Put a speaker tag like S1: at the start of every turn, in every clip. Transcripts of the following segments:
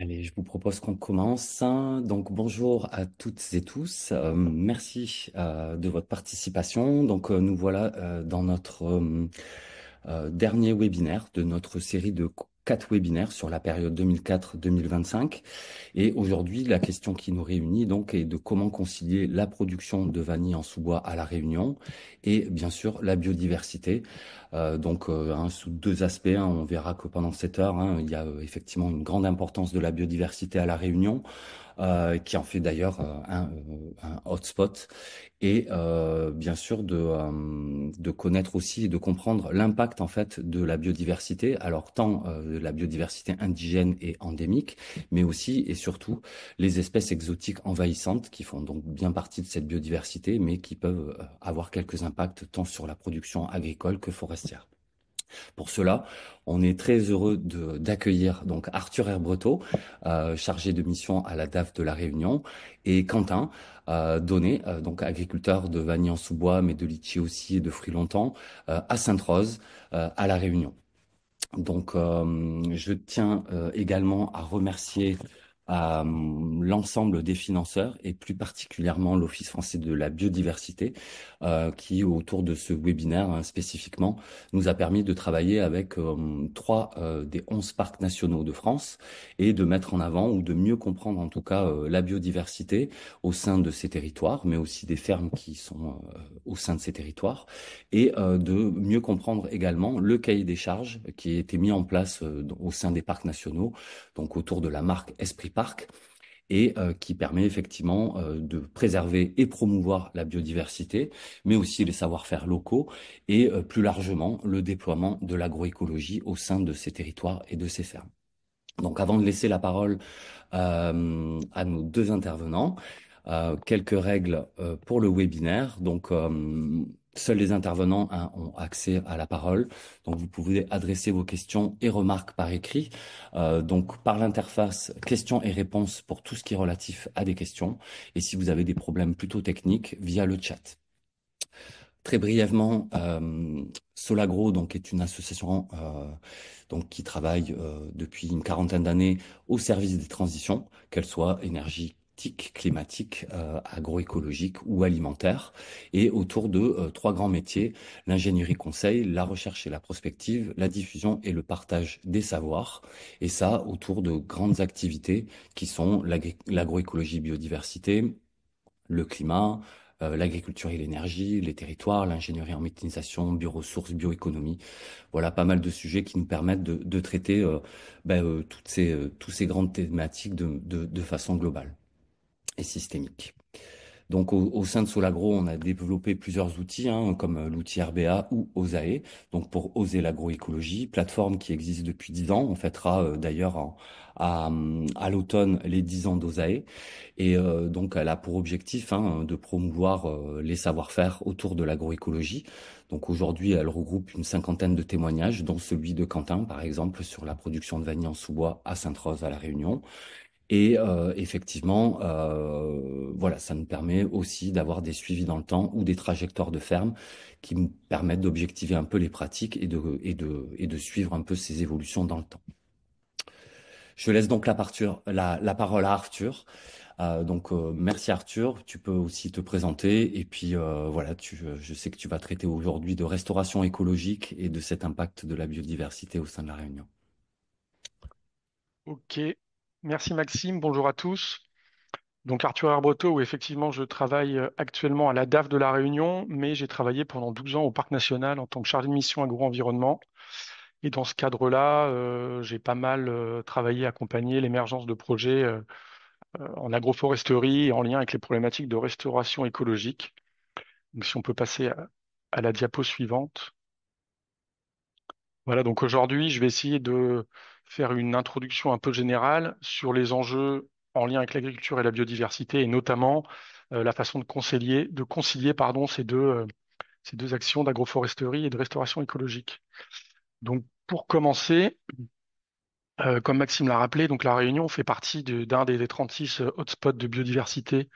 S1: Allez, je vous propose qu'on commence. Donc, bonjour à toutes et tous. Merci de votre participation. Donc, nous voilà dans notre dernier webinaire de notre série de 4 webinaires sur la période 2004-2025. Et aujourd'hui, la question qui nous réunit donc est de comment concilier la production de vanille en sous-bois à La Réunion et bien sûr la biodiversité. Sous deux aspects, on verra que pendant cette heure, il y a effectivement une grande importance de la biodiversité à La Réunion, qui en fait d'ailleurs un hotspot, et bien sûr de connaître aussi et de comprendre l'impact en fait de la biodiversité, alors tant de la biodiversité indigène et endémique, mais aussi et surtout les espèces exotiques envahissantes qui font donc bien partie de cette biodiversité, mais qui peuvent avoir quelques impacts tant sur la production agricole que forestière. Pour cela, on est très heureux d'accueillir donc Arthur Herbreteau, chargé de mission à la DAF de La Réunion, et Quentin Donnet, donc agriculteur de vanille en sous-bois, mais de litchi aussi et de fruits longtemps, à Sainte-Rose, à La Réunion. Je tiens également à remercier l'ensemble des financeurs et plus particulièrement l'Office français de la biodiversité qui, autour de ce webinaire spécifiquement, nous a permis de travailler avec trois des 11 parcs nationaux de France et de mettre en avant ou de mieux comprendre en tout cas la biodiversité au sein de ces territoires, mais aussi des fermes qui sont au sein de ces territoires et de mieux comprendre également le cahier des charges qui a été mis en place au sein des parcs nationaux, donc autour de la marque Esprit Parc, et qui permet effectivement de préserver et promouvoir la biodiversité, mais aussi les savoir-faire locaux et plus largement le déploiement de l'agroécologie au sein de ces territoires et de ces fermes. Donc avant de laisser la parole à nos deux intervenants, quelques règles pour le webinaire. Seuls les intervenants ont accès à la parole. Donc, vous pouvez adresser vos questions et remarques par écrit. Par l'interface questions et réponses pour tout ce qui est relatif à des questions. Et si vous avez des problèmes plutôt techniques, via le chat. Très brièvement, Solagro donc est une association qui travaille depuis une quarantaine d'années au service des transitions, qu'elles soient énergétiques, climatiques, agroécologiques ou alimentaires, et autour de trois grands métiers: l'ingénierie conseil, la recherche et la prospective, la diffusion et le partage des savoirs, et ça autour de grandes activités qui sont l'agroécologie biodiversité, le climat, l'agriculture et l'énergie, les territoires, l'ingénierie en méthanisation, bioressources, bioéconomie. Voilà pas mal de sujets qui nous permettent de traiter toutes ces grandes thématiques de façon globale et systémique. Donc, au sein de Solagro, on a développé plusieurs outils, comme l'outil RBA ou OSAE, donc pour oser l'agroécologie, plateforme qui existe depuis 10 ans. On fêtera d'ailleurs à l'automne les 10 ans d'OSAE. Et donc, elle a pour objectif de promouvoir les savoir-faire autour de l'agroécologie. Donc, aujourd'hui, elle regroupe une cinquantaine de témoignages, dont celui de Quentin, par exemple, sur la production de vanille en sous-bois à Sainte-Rose, à La Réunion. Et effectivement, voilà, ça nous permet aussi d'avoir des suivis dans le temps ou des trajectoires de ferme qui nous permettent d'objectiver un peu les pratiques et de suivre un peu ces évolutions dans le temps. Je laisse donc la parole à Arthur. Merci Arthur, tu peux aussi te présenter et puis voilà, je sais que tu vas traiter aujourd'hui de restauration écologique et de cet impact de la biodiversité au sein de la Réunion.
S2: Ok, merci Maxime, bonjour à tous. Donc Arthur Herbreteau, où effectivement je travaille actuellement à la DAF de La Réunion, mais j'ai travaillé pendant 12 ans au Parc national en tant que chargé de mission agro-environnement. Et dans ce cadre-là, j'ai pas mal travaillé, accompagné l'émergence de projets en agroforesterie et en lien avec les problématiques de restauration écologique. Donc si on peut passer à la diapo suivante. Voilà, donc aujourd'hui, je vais essayer de faire une introduction un peu générale sur les enjeux en lien avec l'agriculture et la biodiversité, et notamment la façon de concilier, pardon, ces deux actions d'agroforesterie et de restauration écologique. Donc, pour commencer, comme Maxime l'a rappelé, donc la Réunion fait partie d'un des 36 hotspots de biodiversité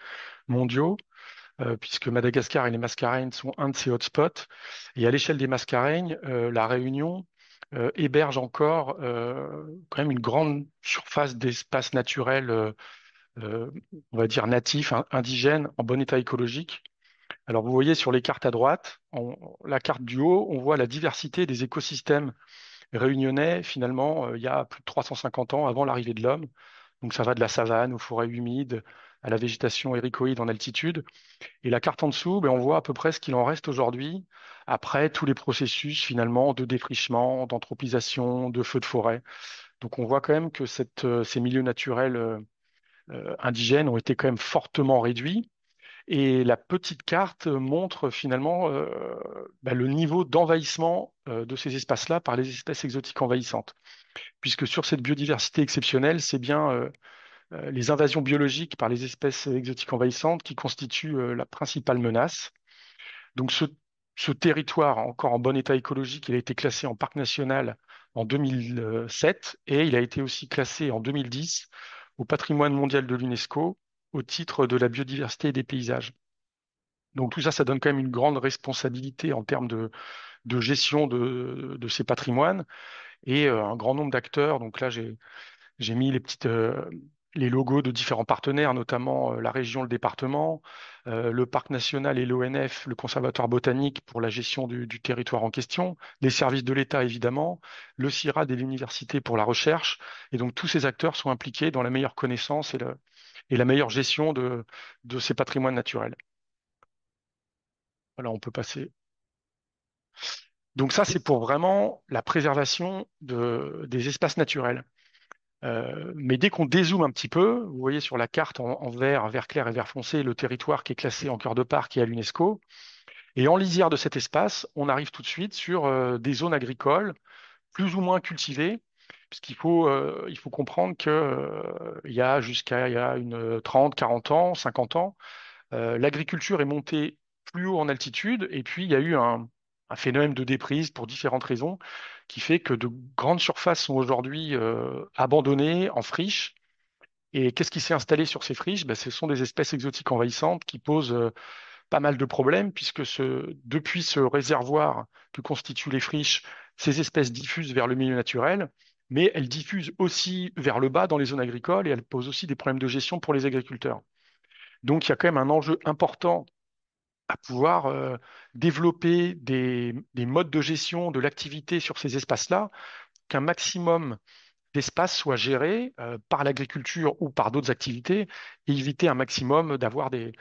S2: mondiaux, puisque Madagascar et les Mascareignes sont un de ces hotspots. Et à l'échelle des Mascareignes, la Réunion héberge encore quand même une grande surface d'espace naturel, euh, on va dire natif, indigène, en bon état écologique. Alors vous voyez sur les cartes à droite, la carte du haut, on voit la diversité des écosystèmes réunionnais finalement il y a plus de 350 ans avant l'arrivée de l'homme. Donc ça va de la savane aux forêts humides, à la végétation éricoïde en altitude. Et la carte en dessous, ben, on voit à peu près ce qu'il en reste aujourd'hui, après tous les processus finalement de défrichement, d'anthropisation, de feux de forêt. Donc on voit quand même que ces milieux naturels indigènes ont été quand même fortement réduits. Et la petite carte montre finalement ben, le niveau d'envahissement de ces espaces-là par les espèces exotiques envahissantes. Puisque sur cette biodiversité exceptionnelle, c'est bien les invasions biologiques par les espèces exotiques envahissantes qui constituent la principale menace. Donc ce territoire, encore en bon état écologique, il a été classé en parc national en 2007 et il a été aussi classé en 2010 au patrimoine mondial de l'UNESCO au titre de la biodiversité et des paysages. Donc tout ça, ça donne quand même une grande responsabilité en termes de gestion de ces patrimoines et un grand nombre d'acteurs. Donc là, j'ai mis les logos de différents partenaires, notamment la région, le département, le parc national et l'ONF, le conservatoire botanique pour la gestion du territoire en question, les services de l'État évidemment, le CIRAD et l'université pour la recherche. Et donc tous ces acteurs sont impliqués dans la meilleure connaissance et la meilleure gestion de ces patrimoines naturels. Voilà, on peut passer. Donc ça, c'est pour vraiment la préservation des espaces naturels. Mais dès qu'on dézoome un petit peu, vous voyez sur la carte en vert clair et vert foncé, le territoire qui est classé en cœur de parc et à l'UNESCO. Et en lisière de cet espace, on arrive tout de suite sur des zones agricoles plus ou moins cultivées, il faut comprendre que, il y a jusqu'à il y a une 30, 40 ans, 50 ans, l'agriculture est montée plus haut en altitude, et puis il y a eu un phénomène de déprise pour différentes raisons, qui fait que de grandes surfaces sont aujourd'hui abandonnées en friche. Et qu'est-ce qui s'est installé sur ces friches? Ben, ce sont des espèces exotiques envahissantes qui posent pas mal de problèmes, puisque depuis ce réservoir que constituent les friches, ces espèces diffusent vers le milieu naturel, mais elles diffusent aussi vers le bas dans les zones agricoles, et elles posent aussi des problèmes de gestion pour les agriculteurs. Donc il y a quand même un enjeu important à pouvoir développer des modes de gestion de l'activité sur ces espaces-là, qu'un maximum d'espace soit géré par l'agriculture ou par d'autres activités, et éviter un maximum d'avoir des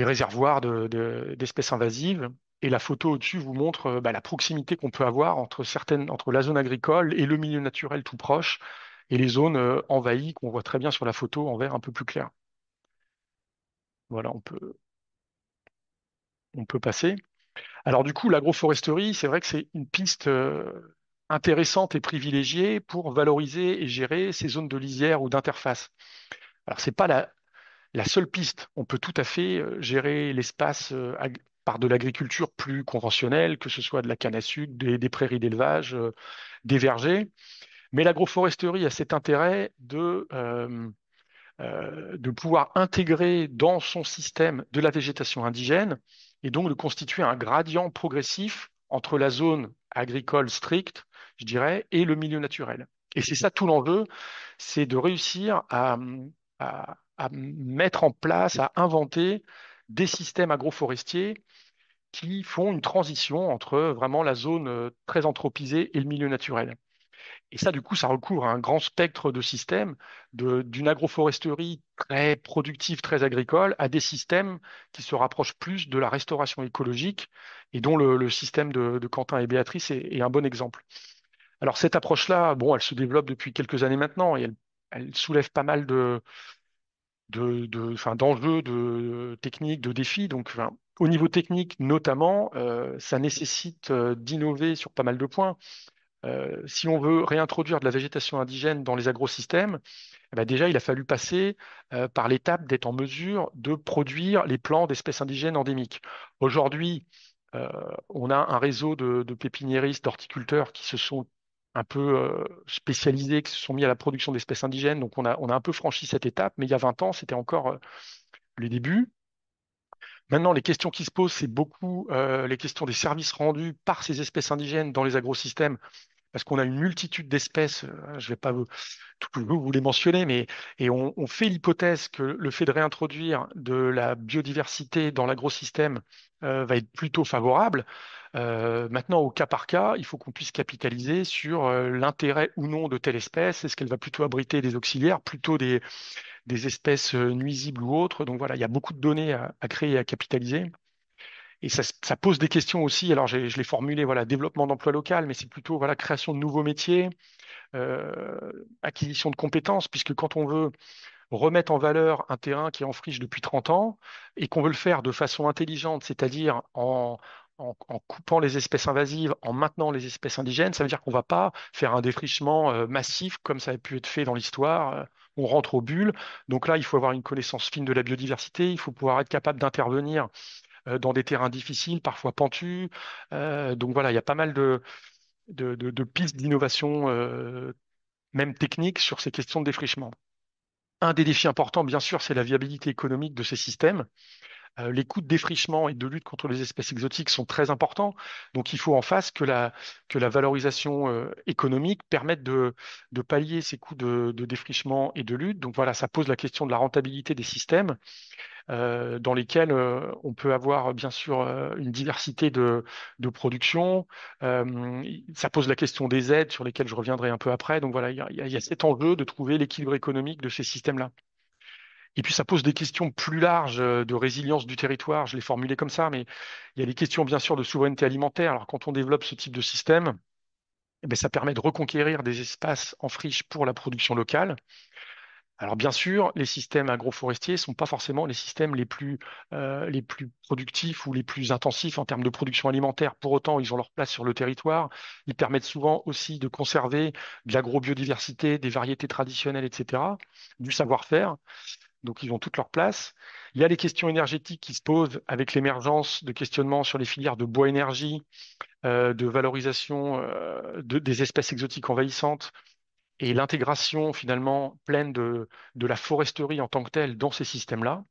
S2: réservoirs d'espèces invasives. Et la photo au-dessus vous montre bah, la proximité qu'on peut avoir entre la zone agricole et le milieu naturel tout proche, et les zones envahies qu'on voit très bien sur la photo en vert un peu plus clair. Voilà, on peut passer. Alors du coup, l'agroforesterie, c'est vrai que c'est une piste intéressante et privilégiée pour valoriser et gérer ces zones de lisière ou d'interface. Alors c'est pas la seule piste. On peut tout à fait gérer l'espace par de l'agriculture plus conventionnelle, que ce soit de la canne à sucre, des prairies d'élevage, des vergers. Mais l'agroforesterie a cet intérêt de pouvoir intégrer dans son système de la végétation indigène et donc de constituer un gradient progressif entre la zone agricole stricte, je dirais, et le milieu naturel. Et c'est ça tout l'enjeu, c'est de réussir à mettre en place, à inventer des systèmes agroforestiers qui font une transition entre vraiment la zone très anthropisée et le milieu naturel. Et ça, du coup, ça recouvre un grand spectre de systèmes, d'une agroforesterie très productive, très agricole, à des systèmes qui se rapprochent plus de la restauration écologique et dont le système de Quentin et Béatrice est un bon exemple. Alors, cette approche-là, bon, elle se développe depuis quelques années maintenant et elle soulève pas mal enfin, d'enjeux, de techniques, de défis. Donc, enfin, au niveau technique, notamment, ça nécessite d'innover sur pas mal de points. Si on veut réintroduire de la végétation indigène dans les agrosystèmes, eh ben déjà, il a fallu passer par l'étape d'être en mesure de produire les plants d'espèces indigènes endémiques. Aujourd'hui, euh, on a un réseau de pépiniéristes, d'horticulteurs qui se sont un peu spécialisés, qui se sont mis à la production d'espèces indigènes. Donc, on a un peu franchi cette étape, mais il y a 20 ans, c'était encore les débuts. Maintenant, les questions qui se posent, c'est beaucoup les questions des services rendus par ces espèces indigènes dans les agrosystèmes, parce qu'on a une multitude d'espèces, je ne vais pas vous les mentionner, mais et on fait l'hypothèse que le fait de réintroduire de la biodiversité dans l'agrosystème va être plutôt favorable. Maintenant, au cas par cas, il faut qu'on puisse capitaliser sur l'intérêt ou non de telle espèce. Est-ce qu'elle va plutôt abriter des auxiliaires, plutôt des espèces nuisibles ou autres? Donc voilà, il y a beaucoup de données à créer et à capitaliser. Et ça pose des questions aussi. Alors, je l'ai formulé, voilà, développement d'emploi local, mais c'est plutôt, voilà, création de nouveaux métiers, acquisition de compétences, puisque quand on veut remettre en valeur un terrain qui est en friche depuis 30 ans et qu'on veut le faire de façon intelligente, c'est-à-dire en coupant les espèces invasives, en maintenant les espèces indigènes, ça veut dire qu'on ne va pas faire un défrichement massif comme ça a pu être fait dans l'histoire. On rentre aux bulles. Donc là, il faut avoir une connaissance fine de la biodiversité, il faut pouvoir être capable d'intervenir dans des terrains difficiles, parfois pentus. Donc voilà, il y a pas mal de pistes d'innovation, même techniques, sur ces questions de défrichement. Un des défis importants, bien sûr, c'est la viabilité économique de ces systèmes. Les coûts de défrichement et de lutte contre les espèces exotiques sont très importants. Donc, il faut en face que la valorisation économique permette de pallier ces coûts de défrichement et de lutte. Donc, voilà, ça pose la question de la rentabilité des systèmes dans lesquels on peut avoir, bien sûr, une diversité de production. Ça pose la question des aides sur lesquelles je reviendrai un peu après. Donc, voilà, il y a cet enjeu de trouver l'équilibre économique de ces systèmes-là. Et puis ça pose des questions plus larges de résilience du territoire, je l'ai formulé comme ça, mais il y a des questions bien sûr de souveraineté alimentaire. Alors quand on développe ce type de système, eh ben, ça permet de reconquérir des espaces en friche pour la production locale. Alors bien sûr, les systèmes agroforestiers ne sont pas forcément les systèmes les plus productifs ou les plus intensifs en termes de production alimentaire. Pour autant, ils ont leur place sur le territoire. Ils permettent souvent aussi de conserver de l'agrobiodiversité, des variétés traditionnelles, etc., du savoir-faire. Donc, ils ont toute leur place. Il y a les questions énergétiques qui se posent avec l'émergence de questionnements sur les filières de bois-énergie, de valorisation des espèces exotiques envahissantes et l'intégration finalement pleine de la foresterie en tant que telle dans ces systèmes-là,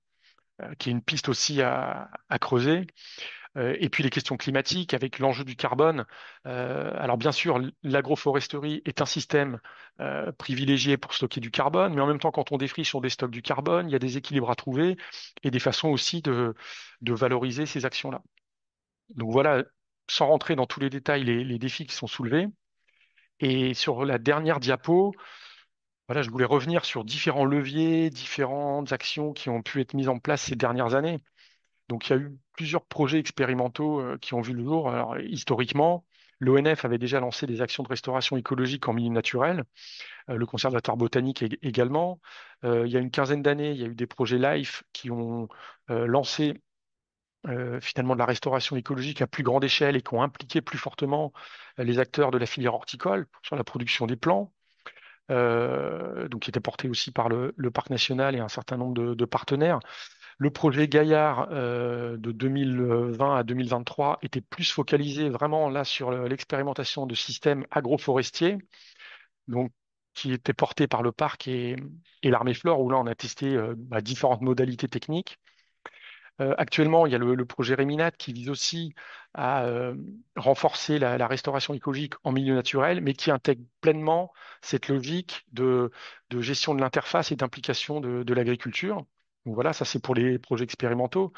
S2: qui est une piste aussi à creuser. Et puis les questions climatiques avec l'enjeu du carbone. Alors bien sûr, l'agroforesterie est un système privilégié pour stocker du carbone, mais en même temps, quand on défriche, on déstocke du carbone. Il y a des équilibres à trouver et des façons aussi de valoriser ces actions-là. Donc voilà, sans rentrer dans tous les détails, les défis qui sont soulevés. Et sur la dernière diapo, voilà, je voulais revenir sur différents leviers, différentes actions qui ont pu être mises en place ces dernières années. Donc, il y a eu plusieurs projets expérimentaux qui ont vu le jour. Alors, historiquement, l'ONF avait déjà lancé des actions de restauration écologique en milieu naturel, le Conservatoire botanique également. Il y a une quinzaine d'années, il y a eu des projets LIFE qui ont lancé finalement de la restauration écologique à plus grande échelle et qui ont impliqué plus fortement les acteurs de la filière horticole sur la production des plants. Donc qui était porté aussi par le Parc national et un certain nombre de partenaires. Le projet Gaillard de 2020 à 2023 était plus focalisé vraiment là sur l'expérimentation de systèmes agroforestiers, donc qui était porté par le parc et l'armée Flore, où là on a testé différentes modalités techniques. Actuellement, il y a le projet Réminat qui vise aussi à renforcer la restauration écologique en milieu naturel, mais qui intègre pleinement cette logique de gestion de l'interface et d'implication de l'agriculture. Donc voilà, ça c'est pour les projets expérimentaux.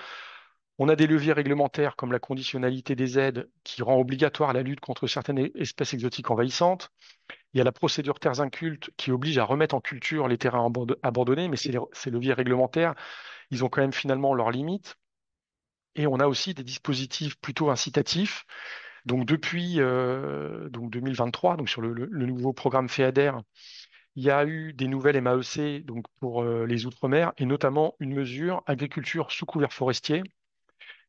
S2: On a des leviers réglementaires comme la conditionnalité des aides qui rend obligatoire la lutte contre certaines espèces exotiques envahissantes. Il y a la procédure terres incultes qui oblige à remettre en culture les terrains abandonnés, mais ces leviers réglementaires, ils ont quand même finalement leurs limites. Et on a aussi des dispositifs plutôt incitatifs. Donc depuis 2023, donc sur le nouveau programme FEADER, il y a eu des nouvelles MAEC donc pour les Outre-mer et notamment une mesure agriculture sous couvert forestier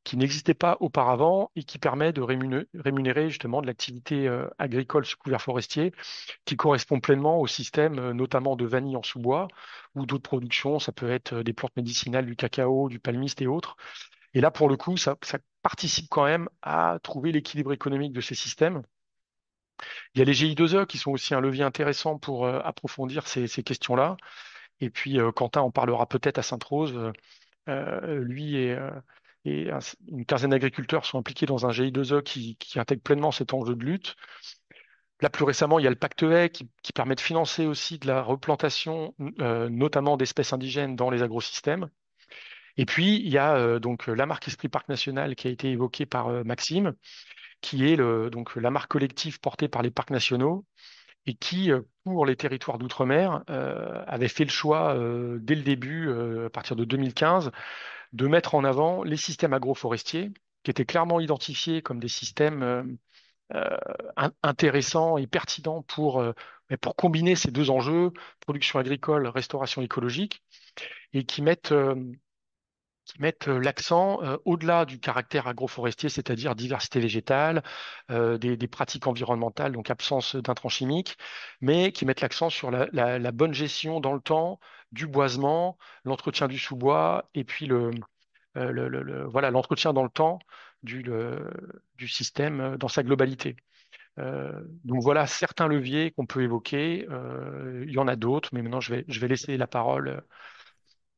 S2: qui n'existait pas auparavant et qui permet de rémunérer justement de l'activité agricole sous couvert forestier qui correspond pleinement au système notamment de vanille en sous-bois ou d'autres productions. Ça peut être des plantes médicinales, du cacao, du palmiste et autres. Et là, pour le coup, ça participe quand même à trouver l'équilibre économique de ces systèmes. Il y a les GI2E qui sont aussi un levier intéressant pour approfondir ces questions-là. Et puis, Quentin en parlera peut-être à Sainte-Rose. Lui et une quinzaine d'agriculteurs sont impliqués dans un GI2E qui intègre pleinement cet enjeu de lutte. Là, plus récemment, il y a le pacte haie qui permet de financer aussi de la replantation, notamment d'espèces indigènes dans les agrosystèmes. Et puis, il y a donc la marque Esprit Parc National qui a été évoquée par Maxime, qui est donc la marque collective portée par les parcs nationaux et qui, pour les territoires d'outre-mer, avait fait le choix dès le début, à partir de 2015, de mettre en avant les systèmes agroforestiers, qui étaient clairement identifiés comme des systèmes euh, intéressants et pertinents pour combiner ces deux enjeux, production agricole, restauration écologique, et qui mettent l'accent au-delà du caractère agroforestier, c'est-à-dire diversité végétale, des pratiques environnementales, donc absence d'intrants chimiques, mais qui mettent l'accent sur la bonne gestion dans le temps du boisement, l'entretien du sous-bois, et puis voilà, l'entretien dans le temps du système dans sa globalité. Donc voilà certains leviers qu'on peut évoquer. Il y en a d'autres, mais maintenant je vais laisser la parole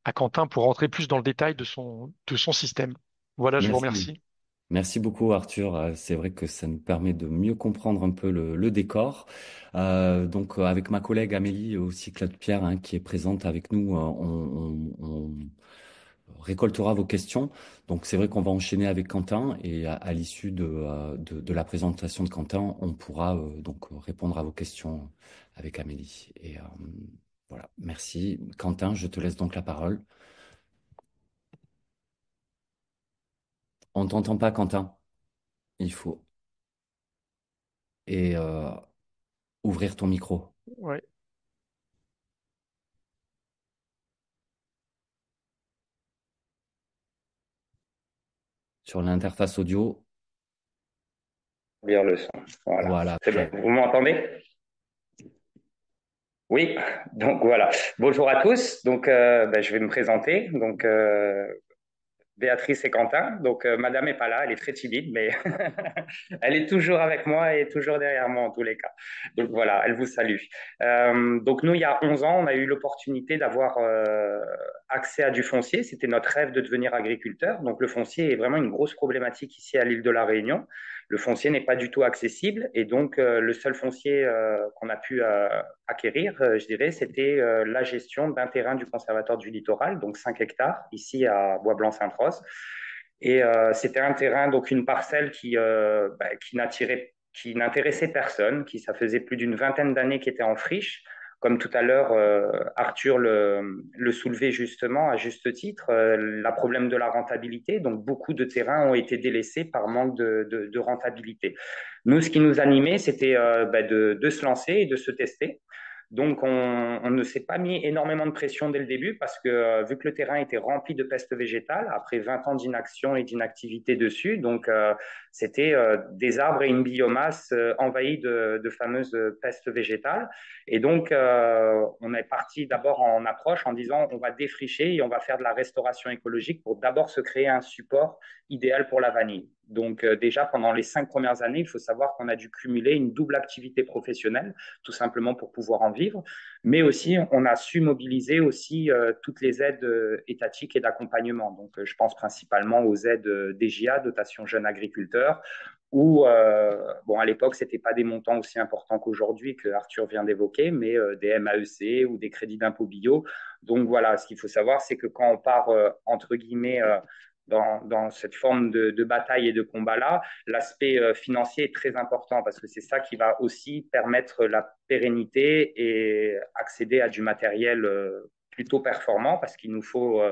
S2: à Quentin pour rentrer plus dans le détail de son système. Voilà, je vous
S1: Merci.
S2: remercie.
S1: Merci beaucoup Arthur. C'est vrai que ça nous permet de mieux comprendre un peu le décor. Avec ma collègue Amélie et aussi Claude Pierre qui est présente avec nous, on récoltera vos questions. Donc c'est vrai qu'on va enchaîner avec Quentin et à l'issue de la présentation de Quentin, on pourra répondre à vos questions avec Amélie. Voilà, merci. Quentin, je te laisse donc la parole. On t'entend pas, Quentin. Il faut et ouvrir ton micro
S2: Ouais.
S1: sur l'interface audio.
S3: Bien le son. Voilà,
S1: Voilà,
S3: c'est bon.
S1: très.
S3: Vous m'entendez? Oui, donc voilà. Bonjour à tous. Donc, je vais me présenter. Donc, Béatrice et Quentin. Donc, Madame est pas là, elle est très timide, mais elle est toujours avec moi et toujours derrière moi en tous les cas. Donc voilà, elle vous salue. Donc nous, il y a 11 ans, on a eu l'opportunité d'avoir accès à du foncier. C'était notre rêve de devenir agriculteur. Donc le foncier est vraiment une grosse problématique ici à l'île de la Réunion. Le foncier n'est pas du tout accessible et donc le seul foncier qu'on a pu acquérir, je dirais, c'était la gestion d'un terrain du conservatoire du littoral, donc 5 hectares, ici à Bois-Blanc-Sainte-Rose. Et c'était un terrain, donc une parcelle qui n'intéressait personne, ça faisait plus d'une vingtaine d'années qu'il était en friche. Comme tout à l'heure, Arthur le soulevait justement à juste titre, le problème de la rentabilité. Donc, beaucoup de terrains ont été délaissés par manque de rentabilité. Nous, ce qui nous animait, c'était de se lancer et de se tester. Donc, on ne s'est pas mis énormément de pression dès le début parce que vu que le terrain était rempli de peste végétale, après 20 ans d'inaction et d'inactivité dessus, donc c'était des arbres et une biomasse envahie de fameuses pestes végétales. Et donc, on est parti d'abord en approche en disant on va défricher et on va faire de la restauration écologique pour d'abord se créer un support idéal pour la vanille. Donc déjà, pendant les 5 premières années, il faut savoir qu'on a dû cumuler une double activité professionnelle tout simplement pour pouvoir en vivre. Mais aussi, on a su mobiliser aussi toutes les aides étatiques et d'accompagnement. Donc, je pense principalement aux aides DGA, dotation jeunes agriculteurs, où, bon, à l'époque, ce n'était pas des montants aussi importants qu'aujourd'hui, que Arthur vient d'évoquer, mais des MAEC ou des crédits d'impôt bio. Donc, voilà, ce qu'il faut savoir, c'est que quand on part, entre guillemets, dans cette forme de bataille et de combat-là, l'aspect financier est très important parce que c'est ça qui va aussi permettre la pérennité et accéder à du matériel plutôt performant parce qu'il nous faut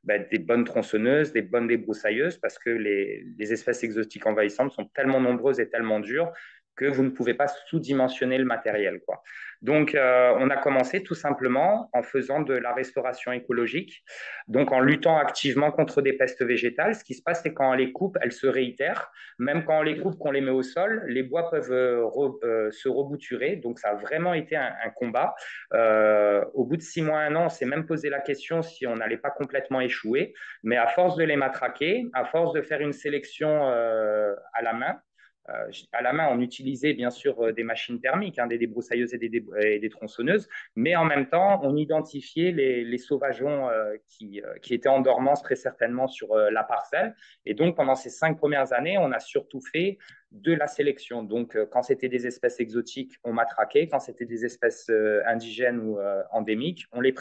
S3: des bonnes tronçonneuses, des bonnes débroussailleuses parce que les espèces exotiques envahissantes sont tellement nombreuses et tellement dures que vous ne pouvez pas sous-dimensionner le matériel, quoi. Donc, on a commencé tout simplement en faisant de la restauration écologique, donc en luttant activement contre des pestes végétales. Ce qui se passe, c'est quand on les coupe, elles se réitèrent. Même quand on les coupe, qu'on les met au sol, les bois peuvent se rebouturer. Donc, ça a vraiment été un combat. Au bout de 6 mois, un an, on s'est même posé la question si on n'allait pas complètement échouer. Mais à force de les matraquer, à force de faire une sélection à la main, à la main, on utilisait bien sûr des machines thermiques, des débroussailleuses et des tronçonneuses, mais en même temps, on identifiait les sauvageons qui étaient en dormance très certainement sur la parcelle. Et donc, pendant ces 5 premières années, on a surtout fait de la sélection. Donc, quand c'était des espèces exotiques, on matraquait. Quand c'était des espèces indigènes ou endémiques, on les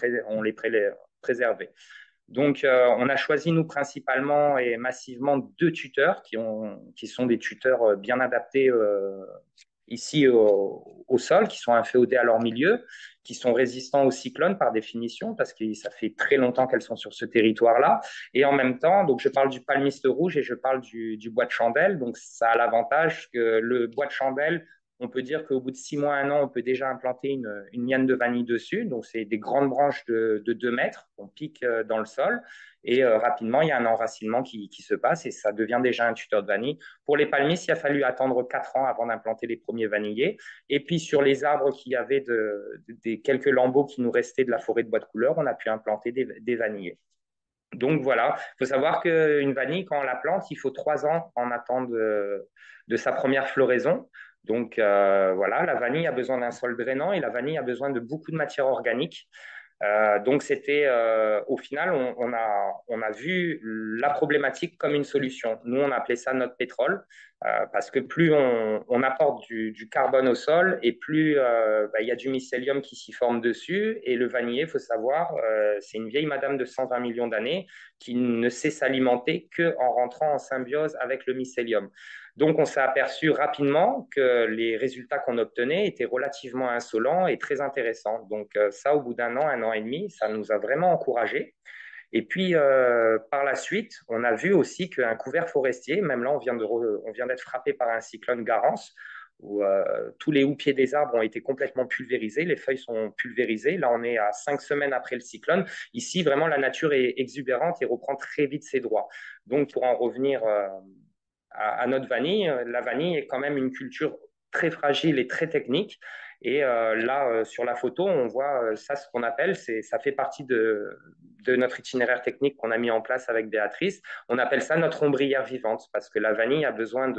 S3: préservait. Donc, on a choisi, nous, principalement et massivement deux tuteurs qui sont des tuteurs bien adaptés ici au sol, qui sont inféodés à leur milieu, qui sont résistants aux cyclones par définition, parce que ça fait très longtemps qu'elles sont sur ce territoire-là. Et en même temps, donc je parle du palmiste rouge et je parle du bois de chandelle. Donc, ça a l'avantage que le bois de chandelle, on peut dire qu'au bout de 6 mois, 1 an, on peut déjà implanter une liane de vanille dessus. Donc, c'est des grandes branches de 2 mètres qu'on pique dans le sol. Et rapidement, il y a un enracinement qui se passe et ça devient déjà un tuteur de vanille. Pour les palmistes, il a fallu attendre 4 ans avant d'implanter les premiers vanillés. Et puis, sur les arbres qui avaient des quelques lambeaux qui nous restaient de la forêt de bois de couleur, on a pu implanter des vanillés. Donc voilà, il faut savoir qu'une vanille, quand on la plante, il faut 3 ans en attente de sa première floraison. Donc voilà, la vanille a besoin d'un sol drainant et la vanille a besoin de beaucoup de matière organique. Donc c'était au final, on a vu la problématique comme une solution. Nous, on appelait ça notre pétrole parce que plus on apporte du carbone au sol et plus il y a du mycélium qui s'y forme dessus. Et le vanillé, il faut savoir, c'est une vieille madame de 120 millions d'années qui ne sait s'alimenter qu'en rentrant en symbiose avec le mycélium. Donc, on s'est aperçu rapidement que les résultats qu'on obtenait étaient relativement insolents et très intéressants. Donc, ça, au bout d'un an et demi, ça nous a vraiment encouragés. Et puis, par la suite, on a vu aussi qu'un couvert forestier, même là, on vient d'être frappé par un cyclone Garance, où tous les houppiers des arbres ont été complètement pulvérisés, les feuilles sont pulvérisées. Là, on est à 5 semaines après le cyclone. Ici, vraiment, la nature est exubérante et reprend très vite ses droits. Donc, pour en revenir à notre vanille, la vanille est quand même une culture très fragile et très technique. Et là, sur la photo, on voit ça, ce qu'on appelle, ça fait partie de notre itinéraire technique qu'on a mis en place avec Béatrice. On appelle ça notre ombrière vivante parce que la vanille a besoin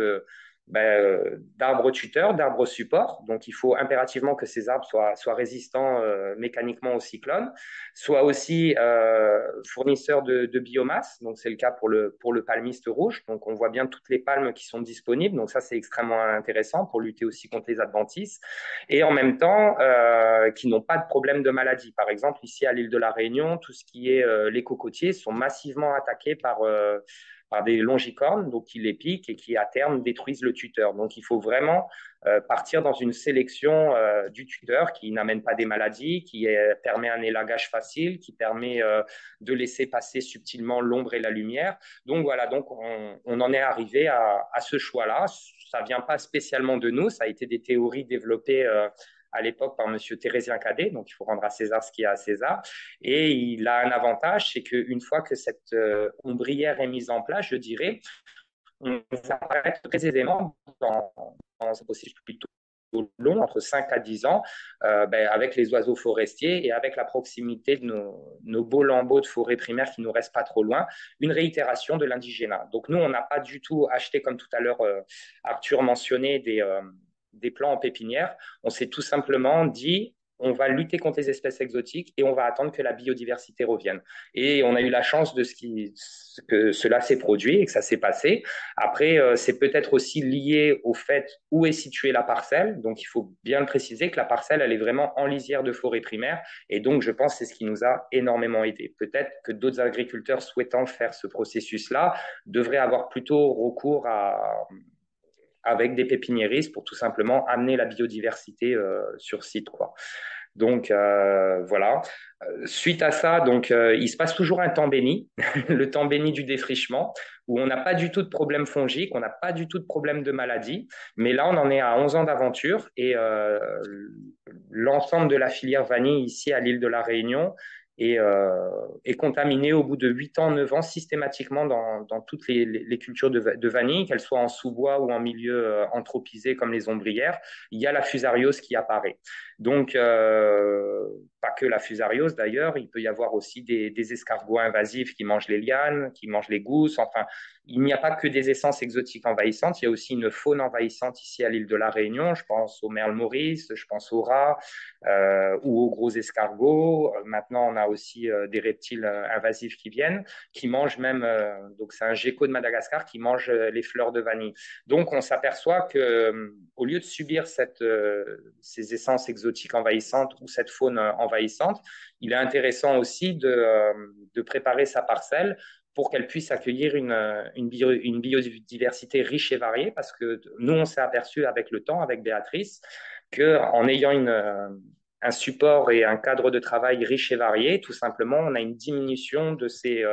S3: d'arbres tuteurs, d'arbres supports. Donc, il faut impérativement que ces arbres soient résistants mécaniquement au cyclone, soient aussi fournisseurs de biomasse. Donc, c'est le cas pour le palmiste rouge. Donc, on voit bien toutes les palmes qui sont disponibles. Donc, ça, c'est extrêmement intéressant pour lutter aussi contre les adventices. Et en même temps, qui n'ont pas de problème de maladie. Par exemple, ici à l'île de la Réunion, tout ce qui est les cocotiers sont massivement attaqués par des longicornes, donc qui les piquent et qui à terme détruisent le tuteur. Donc il faut vraiment partir dans une sélection du tuteur qui n'amène pas des maladies, qui permet un élagage facile, qui permet de laisser passer subtilement l'ombre et la lumière. Donc voilà, donc on en est arrivé à ce choix-là. Ça vient pas spécialement de nous, ça a été des théories développées à l'époque par Monsieur Thérésien Cadet, donc il faut rendre à César ce qui est à César. Et il a un avantage, c'est qu'une fois que cette ombrière est mise en place, je dirais, on va apparaître très aisément dans un processus plutôt long, entre 5 à 10 ans, avec les oiseaux forestiers et avec la proximité de nos beaux lambeaux de forêt primaire qui nous restent pas trop loin, une réitération de l'indigénat. Donc nous, on n'a pas du tout acheté, comme tout à l'heure Arthur mentionnait, des plants en pépinière. On s'est tout simplement dit, on va lutter contre les espèces exotiques et on va attendre que la biodiversité revienne. Et on a eu la chance que cela s'est produit et que ça s'est passé. Après, c'est peut-être aussi lié au fait où est située la parcelle. Donc, il faut bien le préciser que la parcelle, elle est vraiment en lisière de forêt primaire. Et donc, je pense que c'est ce qui nous a énormément aidé. Peut-être que d'autres agriculteurs souhaitant faire ce processus-là devraient avoir plutôt recours avec des pépiniéristes pour tout simplement amener la biodiversité sur site, quoi. Donc voilà. Suite à ça, il se passe toujours un temps béni, le temps béni du défrichement, où on n'a pas du tout de problème fongique, on n'a pas du tout de problème de maladie. Mais là, on en est à 11 ans d'aventure et l'ensemble de la filière vanille ici à l'île de la Réunion est contaminé au bout de 8 ans, 9 ans systématiquement dans toutes les cultures de vanille, qu'elles soient en sous-bois ou en milieu anthropisé comme les ombrières. Il y a la fusariose qui apparaît. Donc, pas que la fusariose d'ailleurs, il peut y avoir aussi des escargots invasifs qui mangent les lianes, qui mangent les gousses. Enfin, il n'y a pas que des essences exotiques envahissantes, il y a aussi une faune envahissante ici à l'île de la Réunion. Je pense au merle maurice, je pense aux rats ou aux gros escargots. Maintenant, on a aussi des reptiles invasifs qui viennent, qui mangent même, donc c'est un gecko de Madagascar qui mange les fleurs de vanille. Donc on s'aperçoit que au lieu de subir ces essences exotiques envahissantes ou cette faune envahissante, il est intéressant aussi de préparer sa parcelle pour qu'elle puisse accueillir une biodiversité riche et variée, parce que nous, on s'est aperçu avec le temps, avec Béatrice, qu'en ayant un support et un cadre de travail riche et varié, tout simplement, on a une diminution de ces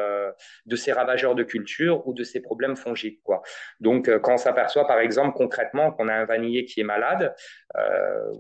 S3: ravageurs de culture ou de ces problèmes fongiques, quoi. Donc, quand on s'aperçoit, par exemple, concrètement, qu'on a un vanillé qui est malade,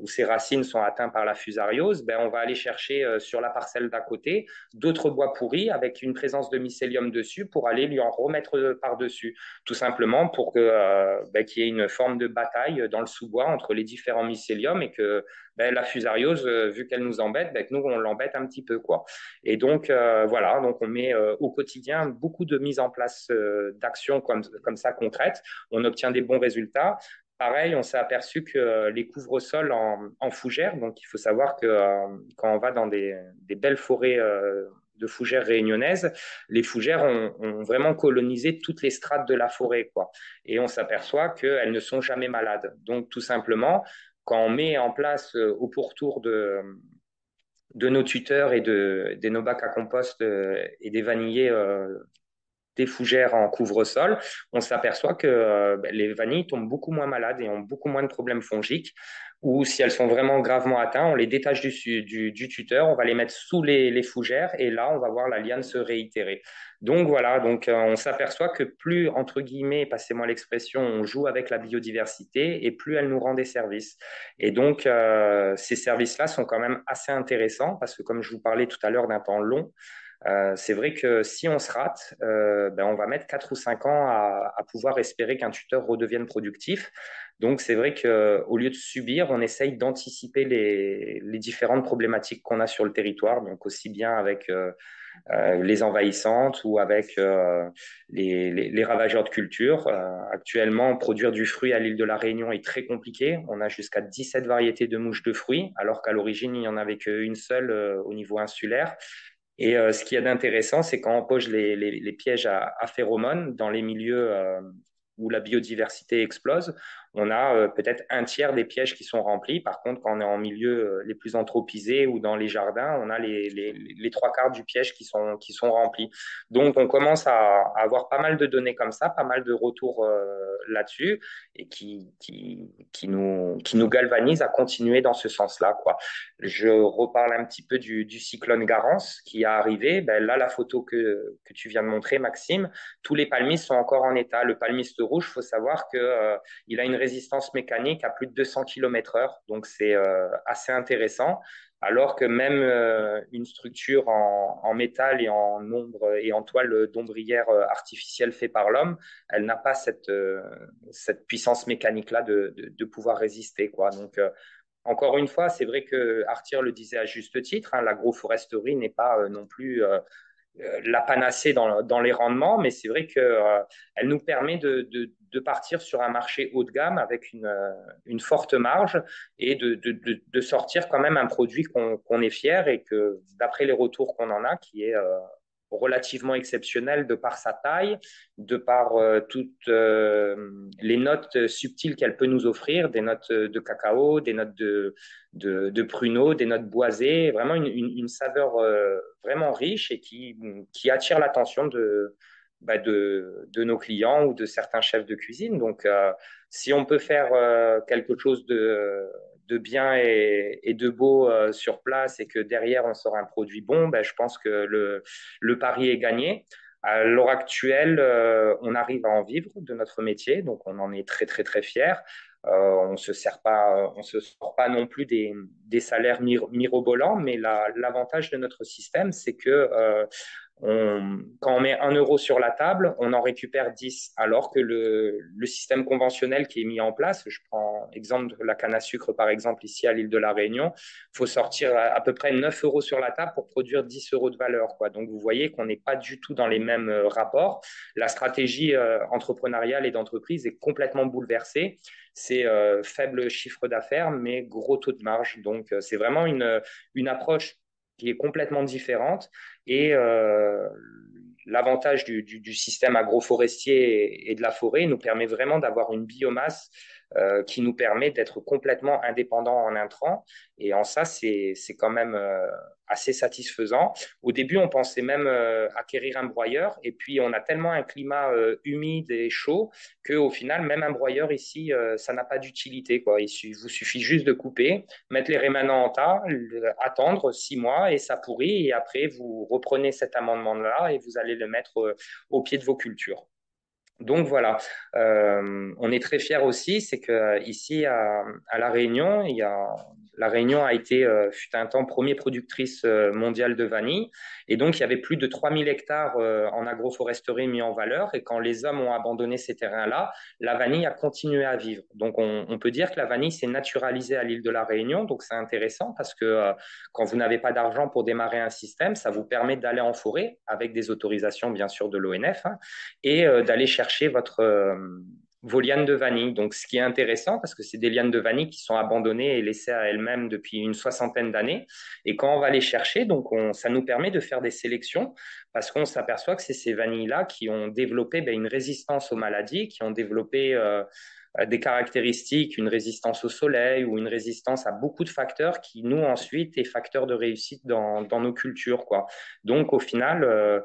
S3: où ses racines sont atteintes par la fusariose, ben, on va aller chercher sur la parcelle d'à côté d'autres bois pourris avec une présence de mycélium dessus pour aller lui en remettre par-dessus, tout simplement pour ben, qu'il y ait une forme de bataille dans le sous-bois entre les différents mycéliums et que ben, la fusariose, vu qu'elle nous embête, ben, nous, on l'embête un petit peu, quoi. Et donc, voilà, donc on met au quotidien beaucoup de mise en place d'actions comme ça concrètes. On obtient des bons résultats. Pareil, on s'est aperçu que les couvre-sols en fougères, donc il faut savoir que quand on va dans des belles forêts de fougères réunionnaises, les fougères ont vraiment colonisé toutes les strates de la forêt, quoi. Et on s'aperçoit qu'elles ne sont jamais malades. Donc, tout simplement, quand on met en place au pourtour de nos tuteurs et des nos bacs à compost et des vanillés des fougères en couvre-sol, on s'aperçoit que les vanilles tombent beaucoup moins malades et ont beaucoup moins de problèmes fongiques. Ou si elles sont vraiment gravement atteintes, on les détache du tuteur, on va les mettre sous les fougères et là, on va voir la liane se réitérer. Donc voilà, donc on s'aperçoit que plus, entre guillemets, passez-moi l'expression, on joue avec la biodiversité et plus elle nous rend des services. Et donc, ces services-là sont quand même assez intéressants parce que comme je vous parlais tout à l'heure d'un temps long, c'est vrai que si on se rate, ben on va mettre 4 ou 5 ans à pouvoir espérer qu'un tuteur redevienne productif. Donc, c'est vrai qu'au lieu de subir, on essaye d'anticiper les différentes problématiques qu'on a sur le territoire, donc aussi bien avec les envahissantes ou avec les ravageurs de culture. Actuellement, produire du fruit à l'île de la Réunion est très compliqué. On a jusqu'à 17 variétés de mouches de fruits, alors qu'à l'origine, il n'y en avait qu'une seule au niveau insulaire. Et ce qu'il y a d'intéressant, c'est quand on pose les pièges à phéromones dans les milieux où la biodiversité explose, on a peut-être un tiers des pièges qui sont remplis. Par contre, quand on est en milieu les plus anthropisés ou dans les jardins, on a les trois quarts du piège qui sont remplis. Donc, on commence à avoir pas mal de données comme ça, pas mal de retours là-dessus et qui nous galvanise à continuer dans ce sens-là, quoi. Je reparle un petit peu du cyclone Garance qui est arrivé. Ben là, la photo que tu viens de montrer, Maxime, tous les palmistes sont encore en état. Le palmiste rouge, il faut savoir que il a une résistance mécanique à plus de 200 km/h, donc c'est assez intéressant. Alors que même une structure en métal et en ombre et en toile d'ombrière artificielle faite par l'homme, elle n'a pas cette puissance mécanique-là de pouvoir résister, quoi. Donc, encore une fois, c'est vrai que Arthur le disait à juste titre, hein, l'agroforesterie n'est pas non plus la panacée dans les rendements, mais c'est vrai qu'elle nous permet de partir sur un marché haut de gamme avec une forte marge et de sortir quand même un produit qu'on est fier et que, d'après les retours qu'on en a, qui est relativement exceptionnel de par sa taille, de par toutes les notes subtiles qu'elle peut nous offrir, des notes de cacao, des notes de pruneaux, des notes boisées, vraiment une saveur vraiment riche et qui attire l'attention de nos clients ou de certains chefs de cuisine. Donc, si on peut faire quelque chose de bien et de beau sur place et que derrière on sort un produit bon, ben, je pense que le pari est gagné. À l'heure actuelle, on arrive à en vivre de notre métier, donc on en est très très très fiers. On se sort pas non plus des salaires mirobolants, mais l'avantage de notre système, c'est que quand on met 1 euro sur la table, on en récupère 10, alors que le système conventionnel qui est mis en place, je prends exemple de la canne à sucre par exemple ici à l'île de la Réunion, il faut sortir à peu près 9 euros sur la table pour produire 10 euros de valeur, quoi. Donc vous voyez qu'on n'est pas du tout dans les mêmes rapports. La stratégie entrepreneuriale et d'entreprise est complètement bouleversée. C'est faible chiffre d'affaires, mais gros taux de marge. Donc c'est vraiment une approche qui est complètement différente. Et l'avantage du système agroforestier et de la forêt nous permet vraiment d'avoir une biomasse qui nous permet d'être complètement indépendants en intrants. Et en ça, c'est quand même assez satisfaisant. Au début, on pensait même acquérir un broyeur. Et puis, on a tellement un climat humide et chaud qu'au final, même un broyeur ici, ça n'a pas d'utilité, quoi. Il vous suffit juste de couper, mettre les rémanents en tas, attendre 6 mois et ça pourrit. Et après, vous reprenez cet amendement-là et vous allez le mettre au pied de vos cultures. Donc voilà, on est très fiers aussi, c'est que ici à La Réunion, La Réunion a été, fut un temps, première productrice mondiale de vanille. Et donc, il y avait plus de 3000 hectares en agroforesterie mis en valeur. Et quand les hommes ont abandonné ces terrains-là, la vanille a continué à vivre. Donc, on peut dire que la vanille s'est naturalisée à l'île de La Réunion. Donc, c'est intéressant parce que quand vous n'avez pas d'argent pour démarrer un système, ça vous permet d'aller en forêt avec des autorisations, bien sûr, de l'ONF, hein, et d'aller chercher vos lianes de vanille. Donc, ce qui est intéressant, parce que c'est des lianes de vanille qui sont abandonnées et laissées à elles-mêmes depuis une soixantaine d'années. Et quand on va les chercher, donc ça nous permet de faire des sélections, parce qu'on s'aperçoit que c'est ces vanilles-là qui ont développé une résistance aux maladies, qui ont développé des caractéristiques, une résistance au soleil ou une résistance à beaucoup de facteurs qui, nous, ensuite, est facteur de réussite dans nos cultures, quoi. Donc, au final,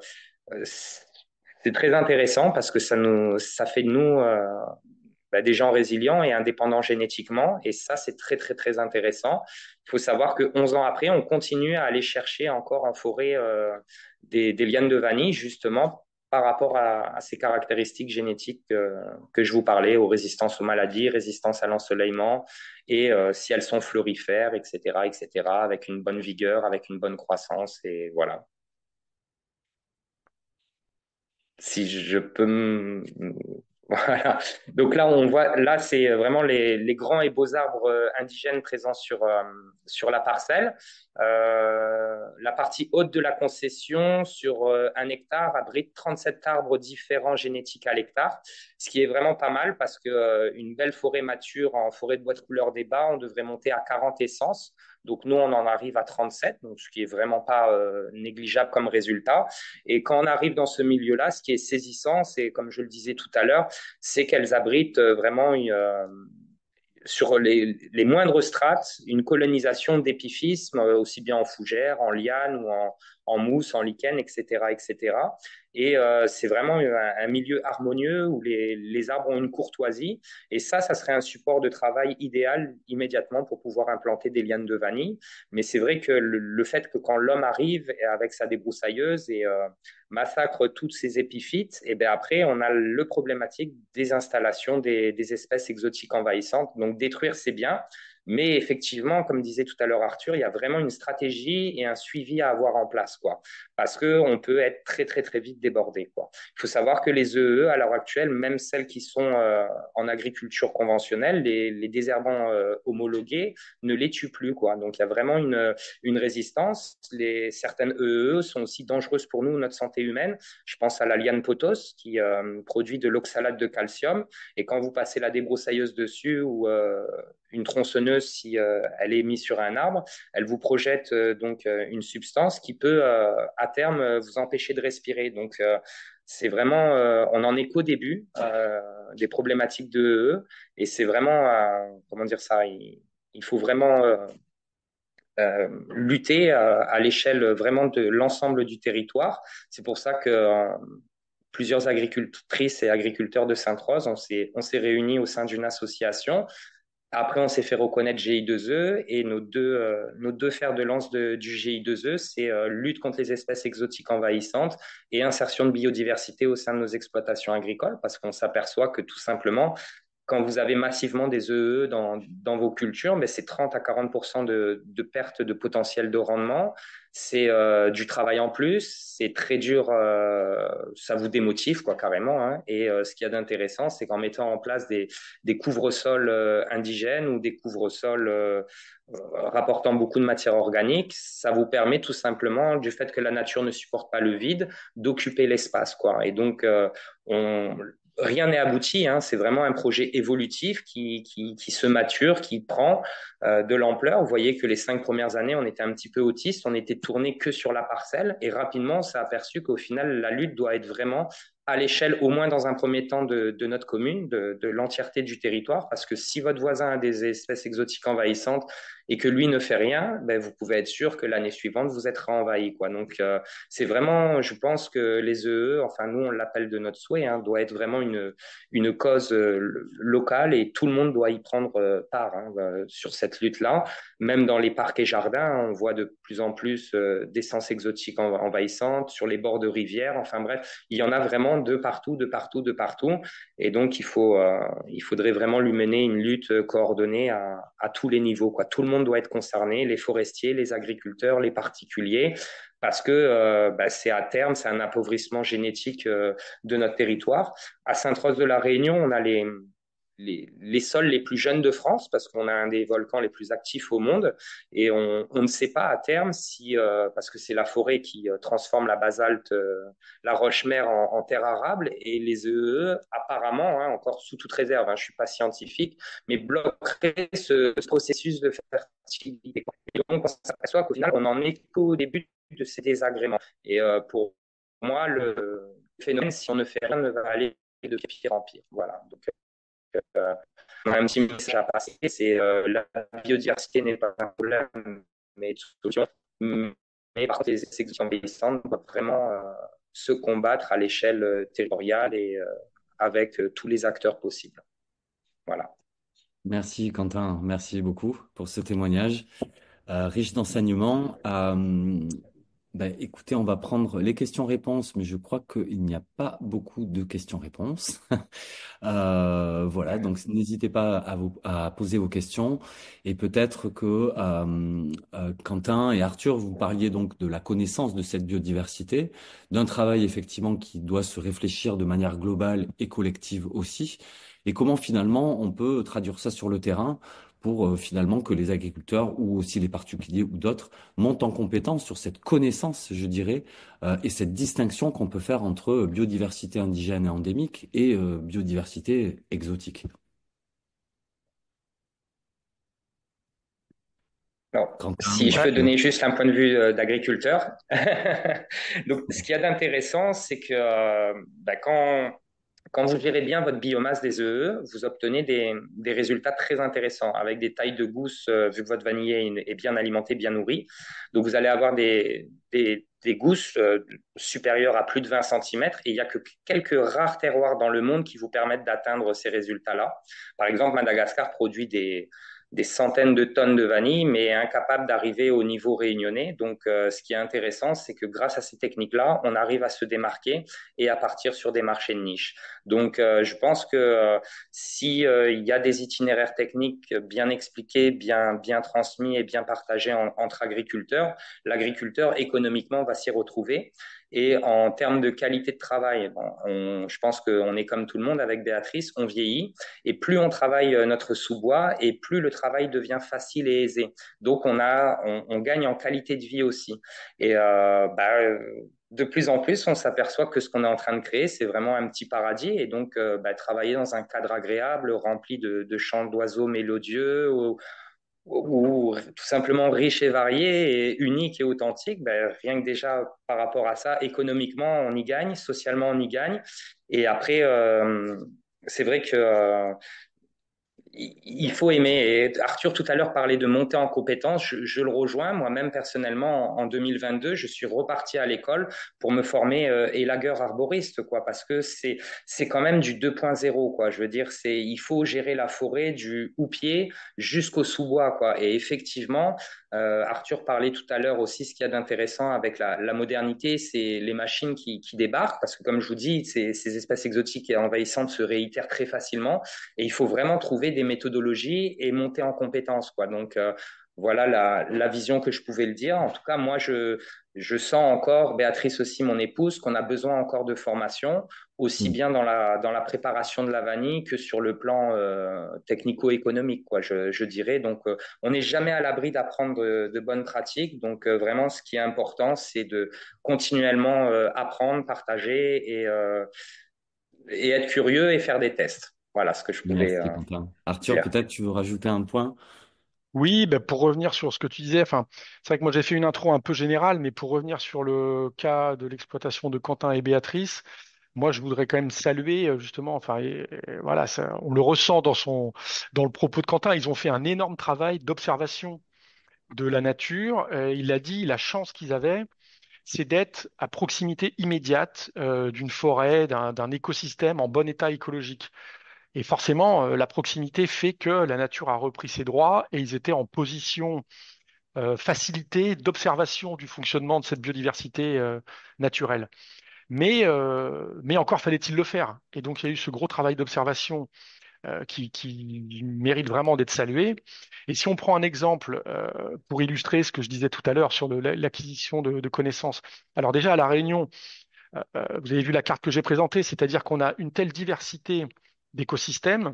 S3: c'est très intéressant parce que ça fait de nous des gens résilients et indépendants génétiquement. Et ça, c'est très, très, très intéressant. Il faut savoir que 11 ans après, on continue à aller chercher encore en forêt des lianes de vanille, justement, par rapport à ces caractéristiques génétiques que je vous parlais, aux résistances aux maladies, résistance à l'ensoleillement, et si elles sont florifères, etc., avec une bonne vigueur, avec une bonne croissance. Et voilà. Si je peux. Voilà. Donc là, on voit, là, c'est vraiment les grands et beaux arbres indigènes présents sur la parcelle. La partie haute de la concession, sur 1 hectare, abrite 37 arbres différents génétiques à l'hectare, ce qui est vraiment pas mal parce que une belle forêt mature en forêt de bois de couleur des bas, on devrait monter à 40 essences. Donc nous, on en arrive à 37, donc ce qui est vraiment pas négligeable comme résultat. Et quand on arrive dans ce milieu-là, ce qui est saisissant, c'est, comme je le disais tout à l'heure, c'est qu'elles abritent vraiment sur les moindres strates une colonisation d'épiphismes, aussi bien en fougère, en liane ou en mousse, en lichen, etc. etc. Et c'est vraiment un milieu harmonieux où les arbres ont une courtoisie. Et ça serait un support de travail idéal immédiatement pour pouvoir implanter des lianes de vanille. Mais c'est vrai que le fait que quand l'homme arrive avec sa débroussailleuse et massacre toutes ces épiphytes, et bien après, on a le problématique des installations des espèces exotiques envahissantes. Donc, détruire, c'est bien. Mais effectivement, comme disait tout à l'heure Arthur, il y a vraiment une stratégie et un suivi à avoir en place, quoi. Parce qu'on peut être très, très, très vite débordé, quoi. Il faut savoir que les EE, à l'heure actuelle, même celles qui sont en agriculture conventionnelle, les désherbants homologués ne les tuent plus, quoi. Donc, il y a vraiment une résistance. Certaines EE sont aussi dangereuses pour nous, notre santé humaine. Je pense à la liane pothos qui produit de l'oxalate de calcium. Et quand vous passez la débroussailleuse dessus ou une tronçonneuse, si elle est mise sur un arbre, elle vous projette donc une substance qui peut à terme vous empêcher de respirer. Donc c'est vraiment, on en est qu'au début des problématiques de EE et c'est vraiment, comment dire ça, il faut vraiment lutter à l'échelle vraiment de l'ensemble du territoire. C'est pour ça que plusieurs agricultrices et agriculteurs de Sainte-Rose, on s'est réunis au sein d'une association. Après, on s'est fait reconnaître GI2E et nos deux fers de lance du GI2E, c'est lutte contre les espèces exotiques envahissantes et insertion de biodiversité au sein de nos exploitations agricoles, parce qu'on s'aperçoit que tout simplement, quand vous avez massivement des EE dans vos cultures, mais c'est 30 à 40% de perte de potentiel de rendement. C'est du travail en plus, c'est très dur, ça vous démotive quoi, carrément, hein. Et ce qu'il y a d'intéressant, c'est qu'en mettant en place des couvre-sols indigènes ou des couvre-sols rapportant beaucoup de matière organique, ça vous permet tout simplement, du fait que la nature ne supporte pas le vide, d'occuper l'espace, quoi. Et donc, rien n'est abouti, hein. C'est vraiment un projet évolutif qui se mature, qui prend de l'ampleur. Vous voyez que les 5 premières années, on était un petit peu autiste, on était tourné que sur la parcelle et rapidement, on s'est aperçu qu'au final, la lutte doit être vraiment à l'échelle, au moins dans un premier temps, de notre commune, de l'entièreté du territoire, parce que si votre voisin a des espèces exotiques envahissantes et que lui ne fait rien, ben, vous pouvez être sûr que l'année suivante, vous êtes envahi, quoi. Donc, c'est vraiment, je pense que les EE, enfin nous on l'appelle de notre souhait, hein, doit être vraiment une cause locale et tout le monde doit y prendre part, hein, sur cette lutte-là. Même dans les parcs et jardins, on voit de plus en plus d'essences exotiques envahissantes sur les bords de rivières. Enfin bref, il y en a vraiment de partout, de partout, de partout. Et donc il faudrait vraiment lui mener une lutte coordonnée à tous les niveaux, quoi. Tout le monde doit être concerné, les forestiers, les agriculteurs, les particuliers parce que c'est à terme, c'est un appauvrissement génétique de notre territoire. À Sainte-Rose de la Réunion, on a les sols les plus jeunes de France parce qu'on a un des volcans les plus actifs au monde et on ne sait pas à terme si, parce que c'est la forêt qui transforme la basalte, la roche-mère en terre arable et les EE, apparemment, hein, encore sous toute réserve, hein, je ne suis pas scientifique, mais bloqueraient ce processus de fertilité. Et donc on s'aperçoit qu'au final, on n'en est qu'au début de ces désagréments. Et pour moi, le phénomène, si on ne fait rien, ne va aller de pire en pire. Voilà. Donc, on a un petit message à passer, c'est la biodiversité n'est pas un problème, mais une solution. Mais par contre, les exécutions envahissantes doivent vraiment se combattre à l'échelle territoriale et avec tous les acteurs possibles. Voilà.
S1: Merci Quentin, merci beaucoup pour ce témoignage riche d'enseignements. Écoutez, on va prendre les questions-réponses, mais je crois qu'il n'y a pas beaucoup de questions-réponses. Voilà, donc n'hésitez pas à poser vos questions. Et peut-être que Quentin et Arthur, vous parliez donc de la connaissance de cette biodiversité, d'un travail effectivement qui doit se réfléchir de manière globale et collective aussi, et comment finalement on peut traduire ça sur le terrain pour finalement que les agriculteurs ou aussi les particuliers ou d'autres montent en compétence sur cette connaissance, je dirais, et cette distinction qu'on peut faire entre biodiversité indigène et endémique et biodiversité exotique.
S3: Alors,
S1: Quentin,
S3: si je peux donner juste un point de vue d'agriculteur. Donc, ce qu'il y a d'intéressant, c'est que quand vous gérez bien votre biomasse des EE, vous obtenez des résultats très intéressants avec des tailles de gousses, vu que votre vanillé est bien alimenté, bien nourri. Donc, vous allez avoir des gousses supérieures à plus de 20 cm et il n'y a que quelques rares terroirs dans le monde qui vous permettent d'atteindre ces résultats-là. Par exemple, Madagascar produit des centaines de tonnes de vanille, mais est incapable d'arriver au niveau réunionnais. Donc, ce qui est intéressant, c'est que grâce à ces techniques-là, on arrive à se démarquer et à partir sur des marchés de niche. Donc, je pense que si il y a des itinéraires techniques bien expliqués, bien transmis et bien partagés entre agriculteurs, l'agriculteur économiquement va s'y retrouver. Et en termes de qualité de travail, je pense qu'on est comme tout le monde avec Béatrice, on vieillit et plus on travaille notre sous-bois et plus le travail devient facile et aisé. Donc on gagne en qualité de vie aussi. Et de plus en plus, on s'aperçoit que ce qu'on est en train de créer, c'est vraiment un petit paradis. Et donc, travailler dans un cadre agréable, rempli de chants d'oiseaux mélodieux, ou tout simplement riche et varié, et unique et authentique, rien que déjà par rapport à ça, économiquement, on y gagne, socialement, on y gagne. Et après, c'est vrai que il faut aimer. Et Arthur, tout à l'heure, parlait de monter en compétences. Je le rejoins. Moi-même, personnellement, en 2022, je suis reparti à l'école pour me former élagueur arboriste, quoi, parce que c'est quand même du 2.0, quoi. Je veux dire, il faut gérer la forêt du houppier jusqu'au sous-bois, quoi. Et effectivement, Arthur parlait tout à l'heure aussi, ce qu'il y a d'intéressant avec la modernité, c'est les machines qui débarquent, parce que comme je vous dis, ces espèces exotiques et envahissantes se réitèrent très facilement. Et il faut vraiment trouver des méthodologies et monter en compétences, quoi. Donc, voilà la vision que je pouvais le dire. En tout cas, moi, je sens encore, Béatrice aussi, mon épouse, qu'on a besoin encore de formation, aussi bien dans la préparation de la vanille que sur le plan technico-économique, quoi, je dirais. Donc, on n'est jamais à l'abri d'apprendre de bonnes pratiques. Donc, vraiment, ce qui est important, c'est de continuellement apprendre, partager et et être curieux et faire des tests. Voilà ce que je pouvais
S1: Merci, Quentin. Arthur,
S3: dire.
S1: peut-être tu veux rajouter un point?
S2: Oui, ben pour revenir sur ce que tu disais, enfin, c'est vrai que moi j'ai fait une intro un peu générale, mais pour revenir sur le cas de l'exploitation de Quentin et Béatrice, moi je voudrais quand même saluer justement, enfin, voilà, on le ressent dans le propos de Quentin, ils ont fait un énorme travail d'observation de la nature. Il a dit, la chance qu'ils avaient, c'est d'être à proximité immédiate d'une forêt, d'un écosystème en bon état écologique. Et forcément, la proximité fait que la nature a repris ses droits et ils étaient en position facilitée d'observation du fonctionnement de cette biodiversité naturelle. Mais encore fallait-il le faire. Et donc, il y a eu ce gros travail d'observation qui mérite vraiment d'être salué. Et si on prend un exemple pour illustrer ce que je disais tout à l'heure sur l'acquisition de connaissances, alors déjà à La Réunion, vous avez vu la carte que j'ai présentée, c'est-à-dire qu'on a une telle diversité d'écosystèmes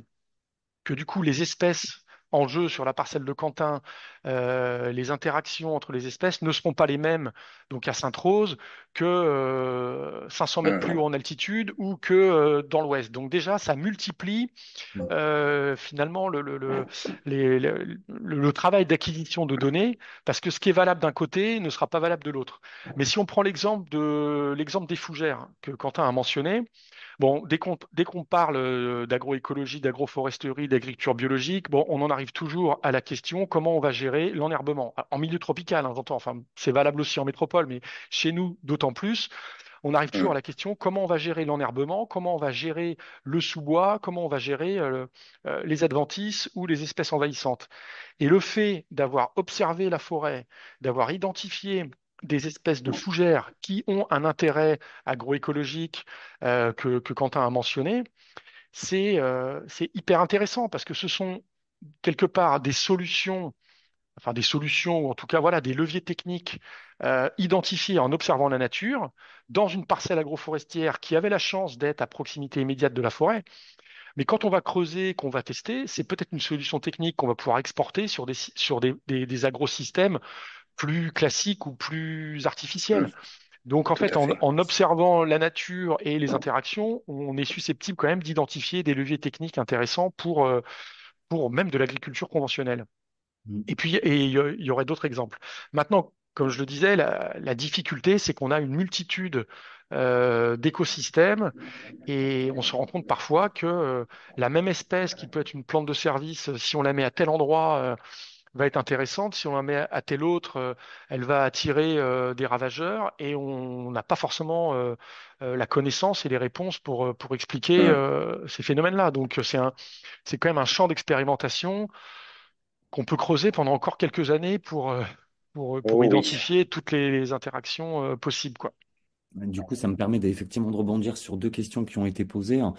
S2: que du coup les espèces en jeu sur la parcelle de Quentin, les interactions entre les espèces ne seront pas les mêmes donc à Sainte-Rose que 500 mètres plus haut en altitude ou que dans l'ouest. Donc déjà, ça multiplie finalement le travail d'acquisition de données, parce que ce qui est valable d'un côté ne sera pas valable de l'autre. Mais si on prend l'exemple des fougères que Quentin a mentionné, bon, dès qu'on parle d'agroécologie, d'agroforesterie, d'agriculture biologique, bon, on en arrive toujours à la question comment on va gérer l'enherbement. En milieu tropical, hein, j'entends, enfin, c'est valable aussi en métropole, mais chez nous, d'autant plus on arrive toujours à la question comment on va gérer l'enherbement, comment on va gérer le sous-bois, comment on va gérer les adventices ou les espèces envahissantes. Et le fait d'avoir observé la forêt, d'avoir identifié des espèces de fougères qui ont un intérêt agroécologique que Quentin a mentionné, c'est hyper intéressant parce que ce sont quelque part des solutions, ou en tout cas voilà, des leviers techniques identifiés en observant la nature dans une parcelle agroforestière qui avait la chance d'être à proximité immédiate de la forêt. Mais quand on va creuser, qu'on va tester, c'est peut-être une solution technique qu'on va pouvoir exporter sur des agrosystèmes plus classiques ou plus artificiels. Donc en
S3: Tout
S2: fait,
S3: à fait.
S2: en observant la nature et les interactions, on est susceptible quand même d'identifier des leviers techniques intéressants pour même de l'agriculture conventionnelle. Et puis, il y aurait d'autres exemples. Maintenant, comme je le disais, la difficulté, c'est qu'on a une multitude d'écosystèmes et on se rend compte parfois que la même espèce qui peut être une plante de service, si on la met à tel endroit, va être intéressante. Si on la met à tel autre, elle va attirer des ravageurs et on n'a pas forcément la connaissance et les réponses pour expliquer ces phénomènes-là. Donc, c'est quand même un champ d'expérimentation qu'on peut creuser pendant encore quelques années pour
S3: Oh oui.
S2: identifier toutes les interactions possibles, quoi.
S1: Du coup, ça me permet effectivement de rebondir sur deux questions qui ont été posées, hein.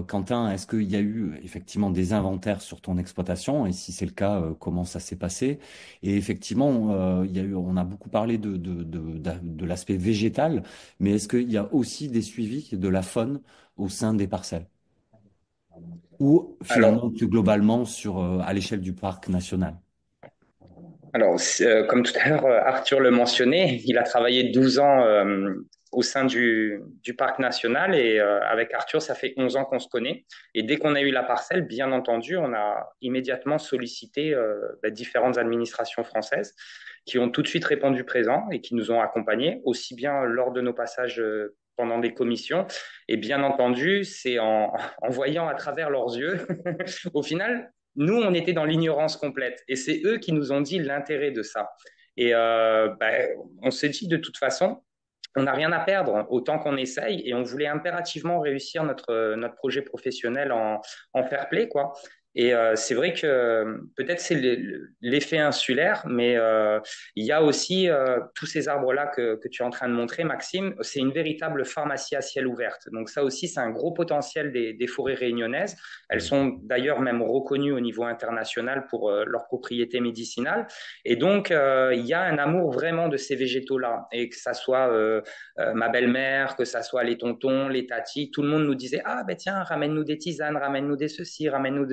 S1: Quentin, est-ce qu'il y a eu effectivement des inventaires sur ton exploitation? Et si c'est le cas, comment ça s'est passé? Et effectivement, on a beaucoup parlé de l'aspect végétal, mais est-ce qu'il y a aussi des suivis de la faune au sein des parcelles? Ou finalement
S3: Alors,
S1: plus globalement à l'échelle du parc national?
S3: Comme tout à l'heure, Arthur le mentionnait, il a travaillé 12 ans au sein du parc national et avec Arthur, ça fait 11 ans qu'on se connaît. Et dès qu'on a eu la parcelle, bien entendu, on a immédiatement sollicité différentes administrations françaises qui ont tout de suite répondu présent et qui nous ont accompagnés, aussi bien lors de nos passages pendant des commissions. Et bien entendu, c'est en voyant à travers leurs yeux, au final, nous, on était dans l'ignorance complète. Et c'est eux qui nous ont dit l'intérêt de ça. Et on s'est dit de toute façon, on n'a rien à perdre, autant qu'on essaye. Et on voulait impérativement réussir notre projet professionnel en fair play, quoi. Et c'est vrai que peut-être c'est l'effet insulaire, mais il y a aussi tous ces arbres-là que tu es en train de montrer, Maxime. C'est une véritable pharmacie à ciel ouvert. Donc ça aussi, c'est un gros potentiel des forêts réunionnaises. Elles sont d'ailleurs même reconnues au niveau international pour leurs propriétés médicinales. Et donc, il y a un amour vraiment de ces végétaux-là. Et que ça soit ma belle-mère, que ça soit les tontons, les tatis, tout le monde nous disait, ah ben tiens, ramène-nous des tisanes, ramène-nous des ceci, ramène-nous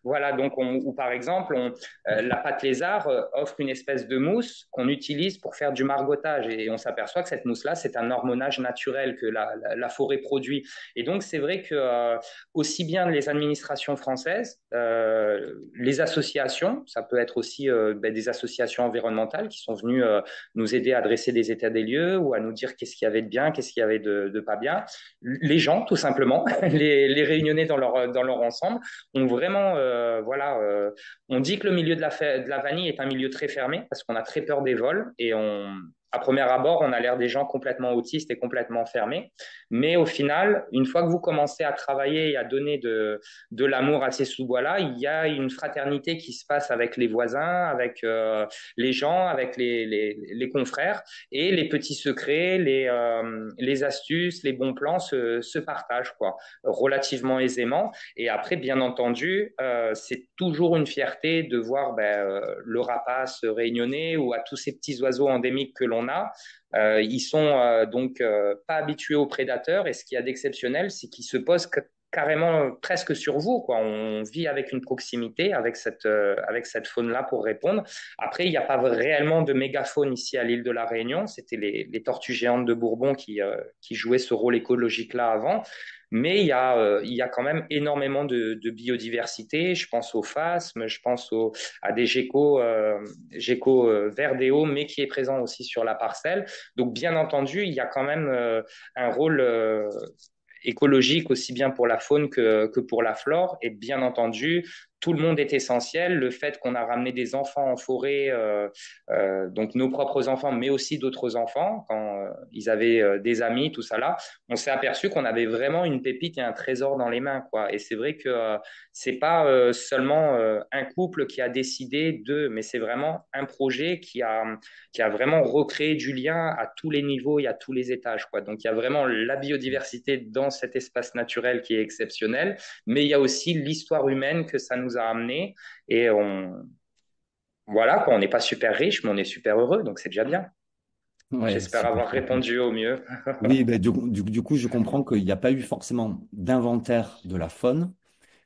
S3: Voilà, donc ou par exemple, la pâte lézard offre une espèce de mousse qu'on utilise pour faire du margotage et on s'aperçoit que cette mousse-là, c'est un hormonage naturel que la forêt produit. Et donc, c'est vrai que aussi bien les administrations françaises, les associations, ça peut être aussi des associations environnementales qui sont venues nous aider à dresser des états des lieux ou à nous dire qu'est-ce qu'il y avait de bien, qu'est-ce qu'il y avait de pas bien. Les gens, tout simplement, les réunionnais dans leur ensemble, ont vraiment, on dit que le milieu de la vanille est un milieu très fermé parce qu'on a très peur des vols et à premier abord, on a l'air des gens complètement autistes et complètement fermés. Mais au final, une fois que vous commencez à travailler et à donner de l'amour à ces sous-bois-là, il y a une fraternité qui se passe avec les voisins, avec les gens, avec les confrères. Et les petits secrets, les astuces, les bons plans se partagent quoi, relativement aisément. Et après, bien entendu, c'est toujours une fierté de voir le rapace réunionnais ou à tous ces petits oiseaux endémiques que l'on a. Ils sont donc pas habitués aux prédateurs et ce qu'il y a d'exceptionnel, c'est qu'ils se posent carrément presque sur vous, quoi. On vit avec une proximité avec cette faune-là pour répondre. Après, il n'y a pas réellement de mégafaune ici à l'île de la Réunion. C'était les tortues géantes de Bourbon qui jouaient ce rôle écologique-là avant. Mais il y a quand même énormément de biodiversité. Je pense aux phasmes, je pense à des geckos verdéo, mais qui est présent aussi sur la parcelle. Donc, bien entendu, il y a quand même un rôle écologique aussi bien pour la faune que pour la flore. Et bien entendu, tout le monde est essentiel. Le fait qu'on a ramené des enfants en forêt, donc nos propres enfants, mais aussi d'autres enfants, quand ils avaient des amis, tout ça là, on s'est aperçu qu'on avait vraiment une pépite et un trésor dans les mains, quoi. Et c'est vrai que c'est pas seulement un couple qui a décidé mais c'est vraiment un projet qui a vraiment recréé du lien à tous les niveaux et à tous les étages, quoi. Donc il y a vraiment la biodiversité dans cet espace naturel qui est exceptionnel, mais il y a aussi l'histoire humaine que ça nous a amené et voilà, quoi, on n'est pas super riche, mais on est super heureux, donc c'est déjà bien.
S1: Ouais,
S3: J'espère
S1: super.
S3: avoir répondu au mieux.
S1: Oui, ben, du coup, je comprends qu'il n'y a pas eu forcément d'inventaire de la faune.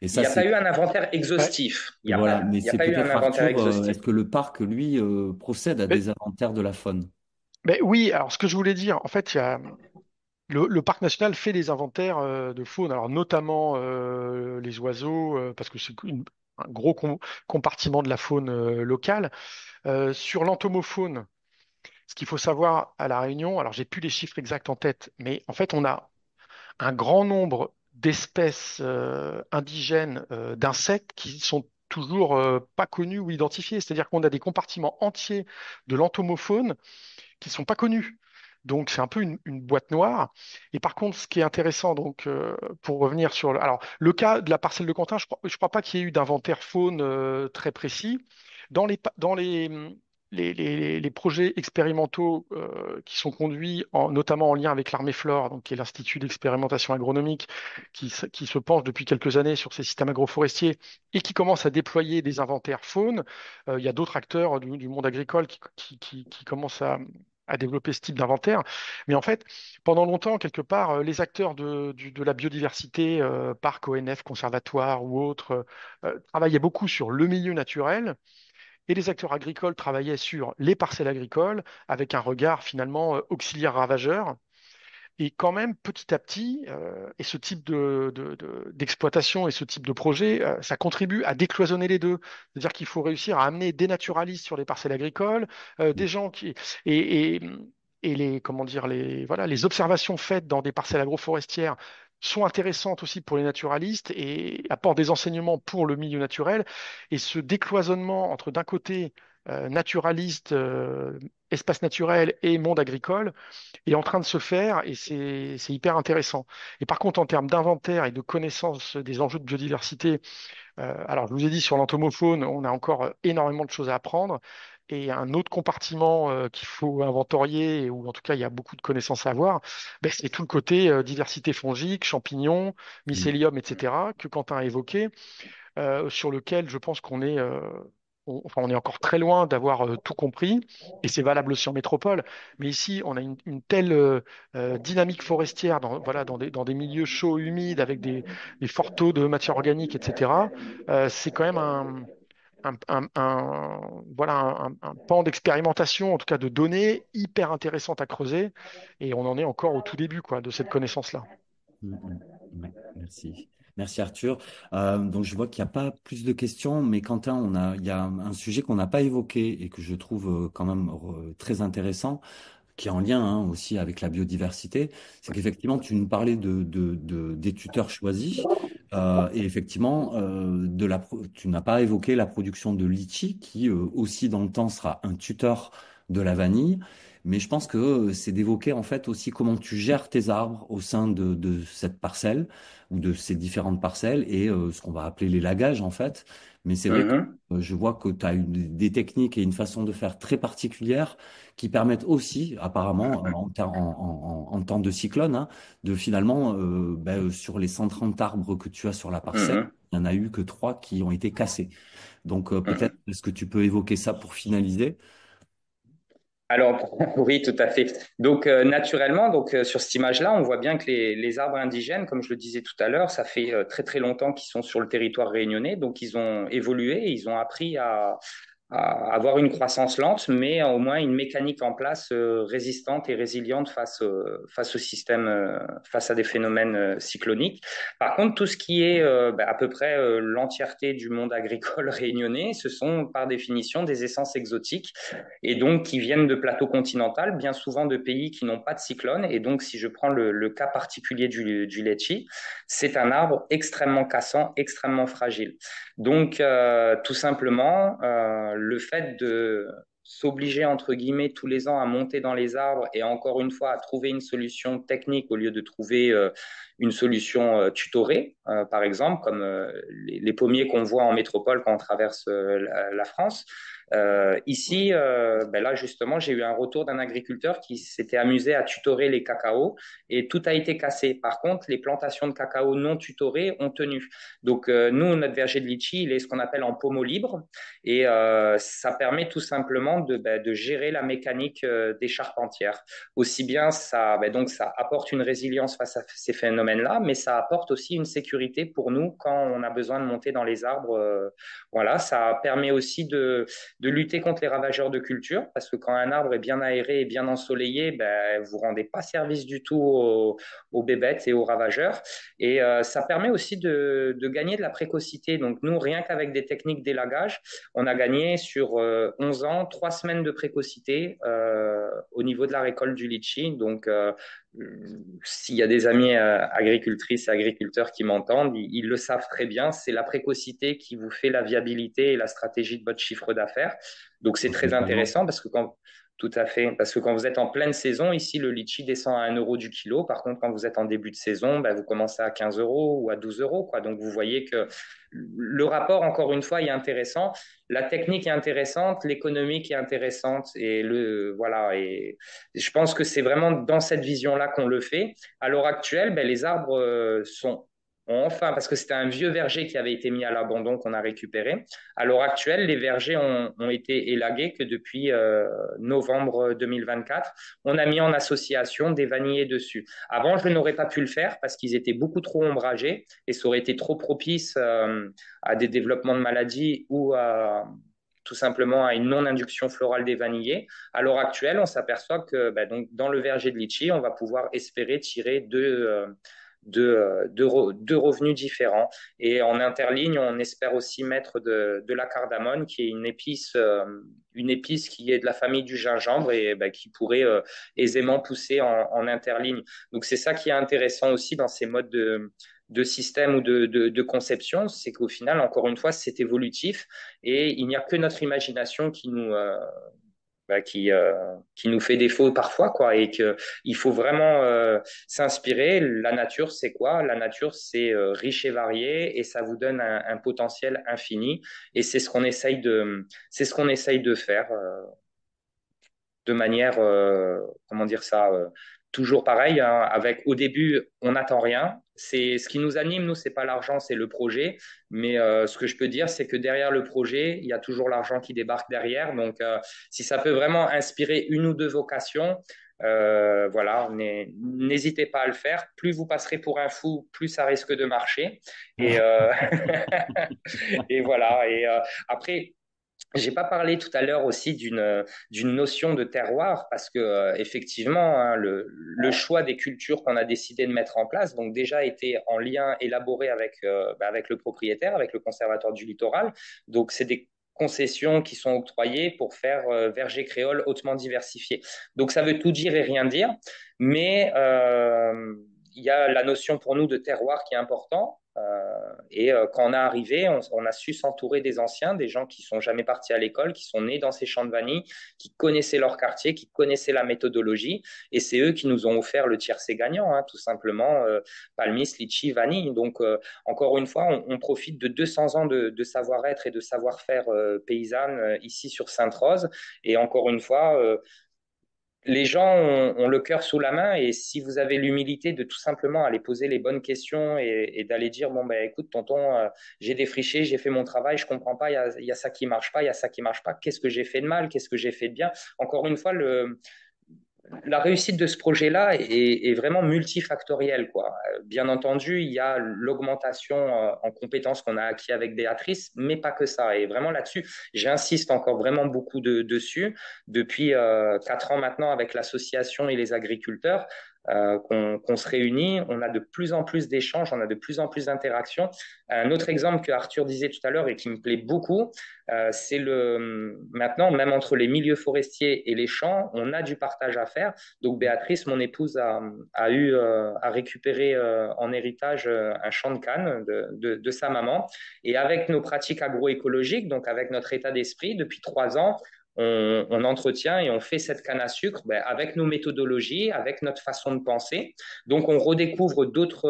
S1: Et
S3: Il
S1: ça,
S3: n'y a pas
S1: c'est
S3: eu un inventaire
S2: Ouais.
S3: exhaustif.
S1: voilà. Mais
S3: Il y a
S1: c'est
S3: pas eu un
S1: peut-être
S3: inventaire
S1: Arthur.
S3: exhaustif.
S1: Est-ce que le parc, lui, procède à
S2: Mais,
S1: des inventaires de la faune?
S2: mais oui, alors ce que je voulais dire, en fait, le parc national fait des inventaires de faune, alors notamment les oiseaux, parce que c'est un gros compartiment de la faune locale. Sur l'entomofaune, ce qu'il faut savoir à La Réunion, alors j'ai plus les chiffres exacts en tête, mais en fait on a un grand nombre d'espèces indigènes d'insectes qui sont toujours pas connus ou identifiés. C'est-à-dire qu'on a des compartiments entiers de l'entomofaune qui sont pas connus. Donc c'est un peu une boîte noire. Et par contre, ce qui est intéressant, donc pour revenir sur alors le cas de la parcelle de Quentin, je crois pas qu'il y ait eu d'inventaire faune très précis. Dans les projets expérimentaux qui sont conduits notamment en lien avec l'Armée Flore, donc qui est l'Institut d'expérimentation agronomique, qui se penche depuis quelques années sur ces systèmes agroforestiers et qui commence à déployer des inventaires faune. Il y a d'autres acteurs du monde agricole qui commencent à développer ce type d'inventaire. Mais en fait, pendant longtemps, quelque part, les acteurs de la biodiversité, parcs ONF, conservatoires ou autres, travaillaient beaucoup sur le milieu naturel. Et les acteurs agricoles travaillaient sur les parcelles agricoles avec un regard finalement auxiliaire ravageur. Et quand même, petit à petit, et ce type d'exploitation et ce type de projet, ça contribue à décloisonner les deux. C'est-à-dire qu'il faut réussir à amener des naturalistes sur les parcelles agricoles, des gens qui et, et, et les comment dire voilà les observations faites dans des parcelles agroforestières sont intéressantes aussi pour les naturalistes et apportent des enseignements pour le milieu naturel. Et ce décloisonnement entre d'un côté naturaliste, espace naturel et monde agricole est en train de se faire et c'est hyper intéressant. Et par contre, en termes d'inventaire et de connaissance des enjeux de biodiversité, alors je vous ai dit sur l'entomofaune, on a encore énormément de choses à apprendre. Et un autre compartiment qu'il faut inventorier, ou en tout cas il y a beaucoup de connaissances à avoir, ben, c'est tout le côté diversité fongique, champignons, mycélium, etc., que Quentin a évoqué, sur lequel je pense qu'on est enfin, on est encore très loin d'avoir tout compris, et c'est valable aussi en métropole. Mais ici, on a une telle dynamique forestière voilà, dans des milieux chauds, humides, avec des forts taux de matière organique, etc. C'est quand même voilà, un pan d'expérimentation, en tout cas de données, hyper intéressante à creuser. Et on en est encore au tout début, quoi, de cette connaissance-là.
S1: Mm, ouais, merci. Merci Arthur. Donc je vois qu'il n'y a pas plus de questions, mais Quentin, il y a un sujet qu'on n'a pas évoqué et que je trouve quand même très intéressant, qui est en lien aussi avec la biodiversité. C'est qu'effectivement, tu nous parlais des tuteurs choisis. Et effectivement, tu n'as pas évoqué la production de litchi, qui aussi dans le temps sera un tuteur de la vanille. Mais je pense que c'est d'évoquer en fait aussi comment tu gères tes arbres au sein de cette parcelle ou de ces différentes parcelles et ce qu'on va appeler l'élagage en fait. Mais c'est vrai que
S3: Mhm,
S1: je vois que tu as des techniques et une façon de faire très particulière qui permettent aussi, apparemment, en temps de cyclone, de finalement, sur les 130 arbres que tu as sur la parcelle,
S3: mhm,
S1: il n'y en a eu que 3 qui ont été cassés. Donc peut-être,
S3: mhm.
S1: est-ce que tu peux évoquer ça pour finaliser?
S3: Alors, oui, tout à fait. Donc, naturellement, sur cette image-là, on voit bien que les arbres indigènes, comme je le disais tout à l'heure, ça fait très très longtemps qu'ils sont sur le territoire réunionnais. Donc, ils ont évolué, ils ont appris à avoir une croissance lente, mais au moins une mécanique en place résistante et résiliente face au système, face à des phénomènes cycloniques. Par contre, tout ce qui est à peu près l'entièreté du monde agricole réunionnais, ce sont par définition des essences exotiques et donc qui viennent de plateaux continentaux, bien souvent de pays qui n'ont pas de cyclone. Et donc, si je prends le cas particulier du litchi, c'est un arbre extrêmement cassant, extrêmement fragile. Donc, tout simplement, le fait de s'obliger, entre guillemets, tous les ans à monter dans les arbres et encore une fois à trouver une solution technique au lieu de trouver une solution tutorée, par exemple, comme les pommiers qu'on voit en métropole quand on traverse la France. Ici, là justement, j'ai eu un retour d'un agriculteur qui s'était amusé à tutorer les cacao et tout a été cassé. Par contre, les plantations de cacao non tutorées ont tenu. Donc, nous, notre verger de litchi, il est ce qu'on appelle en pommeau libre et ça permet tout simplement de gérer la mécanique des charpentières. Aussi bien, donc ça apporte une résilience face à ces phénomènes-là, mais ça apporte aussi une sécurité pour nous quand on a besoin de monter dans les arbres. Voilà, ça permet aussi de lutter contre les ravageurs de culture, parce que quand un arbre est bien aéré et bien ensoleillé, vous ne rendez pas service du tout aux bébêtes et aux ravageurs. Et ça permet aussi de gagner de la précocité. Donc nous, rien qu'avec des techniques d'élagage, on a gagné sur 11 ans, 3 semaines de précocité au niveau de la récolte du litchi. Donc s'il y a des amis agricultrices et agriculteurs qui m'entendent, ils le savent très bien. C'est la précocité qui vous fait la viabilité et la stratégie de votre chiffre d'affaires. Donc c'est très
S1: Totalement.
S3: intéressant parce que tout à fait, parce que quand vous êtes en pleine saison, ici le litchi descend à 1 € du kilo. Par contre, quand vous êtes en début de saison, vous commencez à 15 € ou à 12 €, quoi. Donc vous voyez que le rapport, encore une fois, est intéressant. La technique est intéressante, l'économique est intéressante et voilà. Et je pense que c'est vraiment dans cette vision-là qu'on le fait. À l'heure actuelle, les arbres ont enfin, parce que c'était un vieux verger qui avait été mis à l'abandon qu'on a récupéré. À l'heure actuelle, les vergers ont été élagués que depuis novembre 2024. On a mis en association des vanillés dessus. Avant, je n'aurais pas pu le faire parce qu'ils étaient beaucoup trop ombragés et ça aurait été trop propice à des développements de maladies ou tout simplement à une non-induction florale des vanillés. À l'heure actuelle, on s'aperçoit que donc, dans le verger de litchi, on va pouvoir espérer tirer deux revenus différents. Et en interligne, on espère aussi mettre de la cardamone, qui est une épice qui est de la famille du gingembre et qui pourrait aisément pousser en interligne. Donc c'est ça qui est intéressant aussi dans ces modes de système ou de conception, c'est qu'au final, encore une fois, c'est évolutif et il n'y a que notre imagination qui nous fait défaut parfois, quoi, et qu'il faut vraiment s'inspirer. La nature, c'est quoi? La nature, c'est riche et varié et ça vous donne un potentiel infini et c'est ce qu'on essaye de faire de manière, comment dire ça, toujours pareil, hein, avec au début, on n'attend rien. C'est ce qui nous anime, nous, c'est pas l'argent, c'est le projet. Mais ce que je peux dire, c'est que derrière le projet, il y a toujours l'argent qui débarque derrière. Donc, si ça peut vraiment inspirer une ou deux vocations, voilà, n'hésitez pas à le faire. Plus vous passerez pour un fou, plus ça risque de marcher. Et, et voilà. Et après, j'ai pas parlé tout à l'heure aussi d'une notion de terroir parce que effectivement hein, le choix des cultures qu'on a décidé de mettre en place donc déjà été en lien élaboré avec avec le propriétaire avec le conservatoire du littoral donc c'est des concessions qui sont octroyées pour faire verger créole hautement diversifié donc ça veut tout dire et rien dire mais il y a la notion pour nous de terroir qui est important et quand on est arrivé, on a su s'entourer des anciens, des gens qui sont jamais partis à l'école, qui sont nés dans ces champs de vanille, qui connaissaient leur quartier, qui connaissaient la méthodologie. Et c'est eux qui nous ont offert le tiercé gagnant, hein, tout simplement, palmis, litchi, vanille. Donc, encore une fois, on profite de 200 ans de savoir-être et de savoir-faire paysanne ici sur Sainte-Rose. Et encore une fois, les gens ont le cœur sous la main et si vous avez l'humilité de tout simplement aller poser les bonnes questions et d'aller dire bon ben écoute tonton j'ai défriché j'ai fait mon travail je comprends pas il y a ça qui marche pas il y a ça qui marche pas qu'est-ce que j'ai fait de mal qu'est-ce que j'ai fait de bien encore une fois la réussite de ce projet-là est vraiment multifactorielle, quoi. Bien entendu, il y a l'augmentation en compétences qu'on a acquis avec Béatrice, mais pas que ça. Et vraiment là-dessus, j'insiste encore vraiment beaucoup dessus. Depuis 4 ans maintenant, avec l'association et les agriculteurs, qu'on se réunit, on a de plus en plus d'échanges, on a de plus en plus d'interactions. Un autre exemple que Arthur disait tout à l'heure et qui me plaît beaucoup, c'est maintenant, même entre les milieux forestiers et les champs, on a du partage à faire. Donc Béatrice, mon épouse, a récupéré en héritage un champ de canne de sa maman. Et avec nos pratiques agroécologiques, donc avec notre état d'esprit, depuis 3 ans, on entretient et on fait cette canne à sucre avec nos méthodologies, avec notre façon de penser. Donc on redécouvre d'autres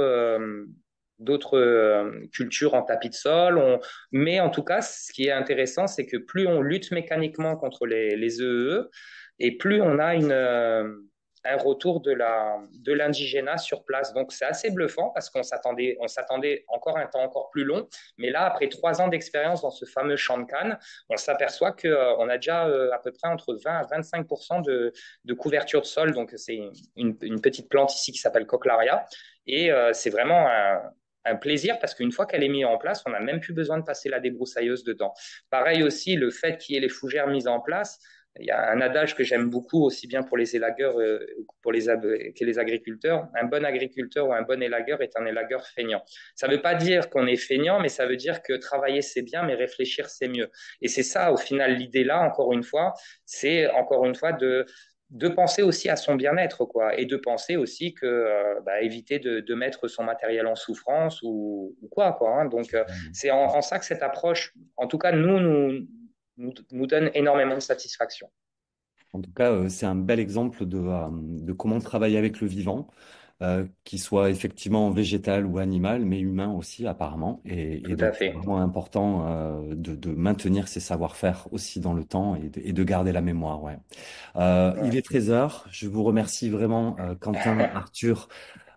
S3: cultures en tapis de sol. Mais en tout cas, ce qui est intéressant, c'est que plus on lutte mécaniquement contre les EEE, et plus on a un retour de l'indigénat sur place. Donc c'est assez bluffant parce on s'attendait encore un temps encore plus long. Mais là, après 3 ans d'expérience dans ce fameux champ de canne, on s'aperçoit qu'on a déjà à peu près entre 20 à 25 de couverture de sol. Donc c'est une petite plante ici qui s'appelle Cochlearia. Et c'est vraiment un plaisir parce qu'une fois qu'elle est mise en place, on n'a même plus besoin de passer la débroussailleuse dedans. Pareil aussi, le fait qu'il y ait les fougères mises en place, il y a un adage que j'aime beaucoup, aussi bien pour les élagueurs que les agriculteurs. Un bon agriculteur ou un bon élagueur est un élagueur feignant. Ça ne veut pas dire qu'on est feignant, mais ça veut dire que travailler, c'est bien, mais réfléchir, c'est mieux. Et c'est ça, au final, l'idée là, encore une fois, c'est encore une fois de penser aussi à son bien-être, quoi, et de penser aussi que éviter de mettre son matériel en souffrance ou quoi, quoi. Hein. Donc, c'est en ça que cette approche, en tout cas, nous donne énormément de satisfaction.
S1: En tout cas, c'est un bel exemple de comment travailler avec le vivant, qu'il soit effectivement végétal ou animal, mais humain aussi apparemment. Et
S3: Tout à
S1: donc, c'est
S3: fait.
S1: vraiment important de maintenir ces savoir-faire aussi dans le temps et de garder la mémoire. Ouais. Il
S3: Ouais.
S1: est 13 heures. Je vous remercie vraiment, Quentin, Arthur,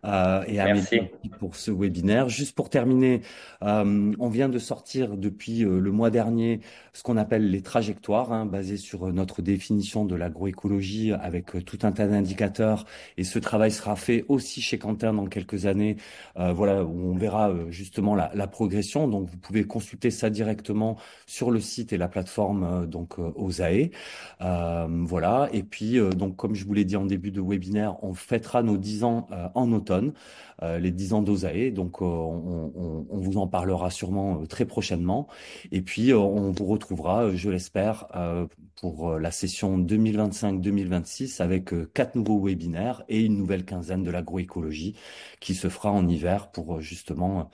S1: et Amélie
S3: Merci.
S1: aussi pour ce webinaire. Juste pour terminer, on vient de sortir depuis le mois dernier ce qu'on appelle les trajectoires, hein, basées sur notre définition de l'agroécologie avec tout un tas d'indicateurs. Et ce travail sera fait aussi chez Quentin dans quelques années, voilà, où on verra justement la progression. Donc, vous pouvez consulter ça directement sur le site et la plateforme OSAE. Voilà. Et puis, donc, comme je vous l'ai dit en début de webinaire, on fêtera nos 10 ans en automne, les 10 ans d'OSAE. Donc, on vous en parlera sûrement très prochainement. Et puis, on vous retrouvera, je l'espère, pour la session 2025-2026 avec 4 nouveaux webinaires et une nouvelle quinzaine de l'agroécologie qui se fera en hiver pour justement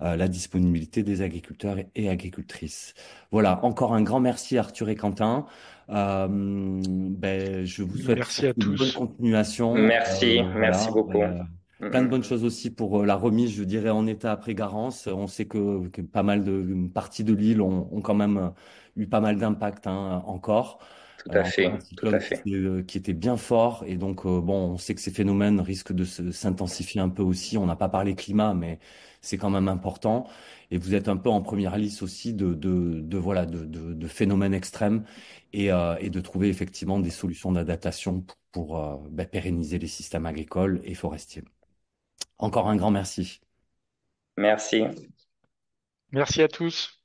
S1: la disponibilité des agriculteurs et agricultrices. Voilà, encore un grand merci Arthur et Quentin. Je vous souhaite
S2: Merci à
S1: surtout une bonne
S2: tous.
S1: continuation.
S3: Merci
S1: Voilà,
S3: beaucoup.
S1: plein de
S3: Mm.
S1: bonnes choses aussi pour la remise, je dirais, en état après Garance. On sait que pas mal de parties de l'île ont quand même eu pas mal d'impact hein, encore.
S3: tout à
S1: Encore un
S3: fait, tout à
S1: cyclone
S3: fait.
S1: qui était bien fort. Et donc, bon, on sait que ces phénomènes risquent de s'intensifier un peu aussi. On n'a pas parlé climat, mais c'est quand même important. Et vous êtes un peu en première liste aussi voilà, de phénomènes extrêmes et de trouver effectivement des solutions d'adaptation pour pérenniser les systèmes agricoles et forestiers. Encore un grand merci.
S3: Merci.
S2: Merci à tous.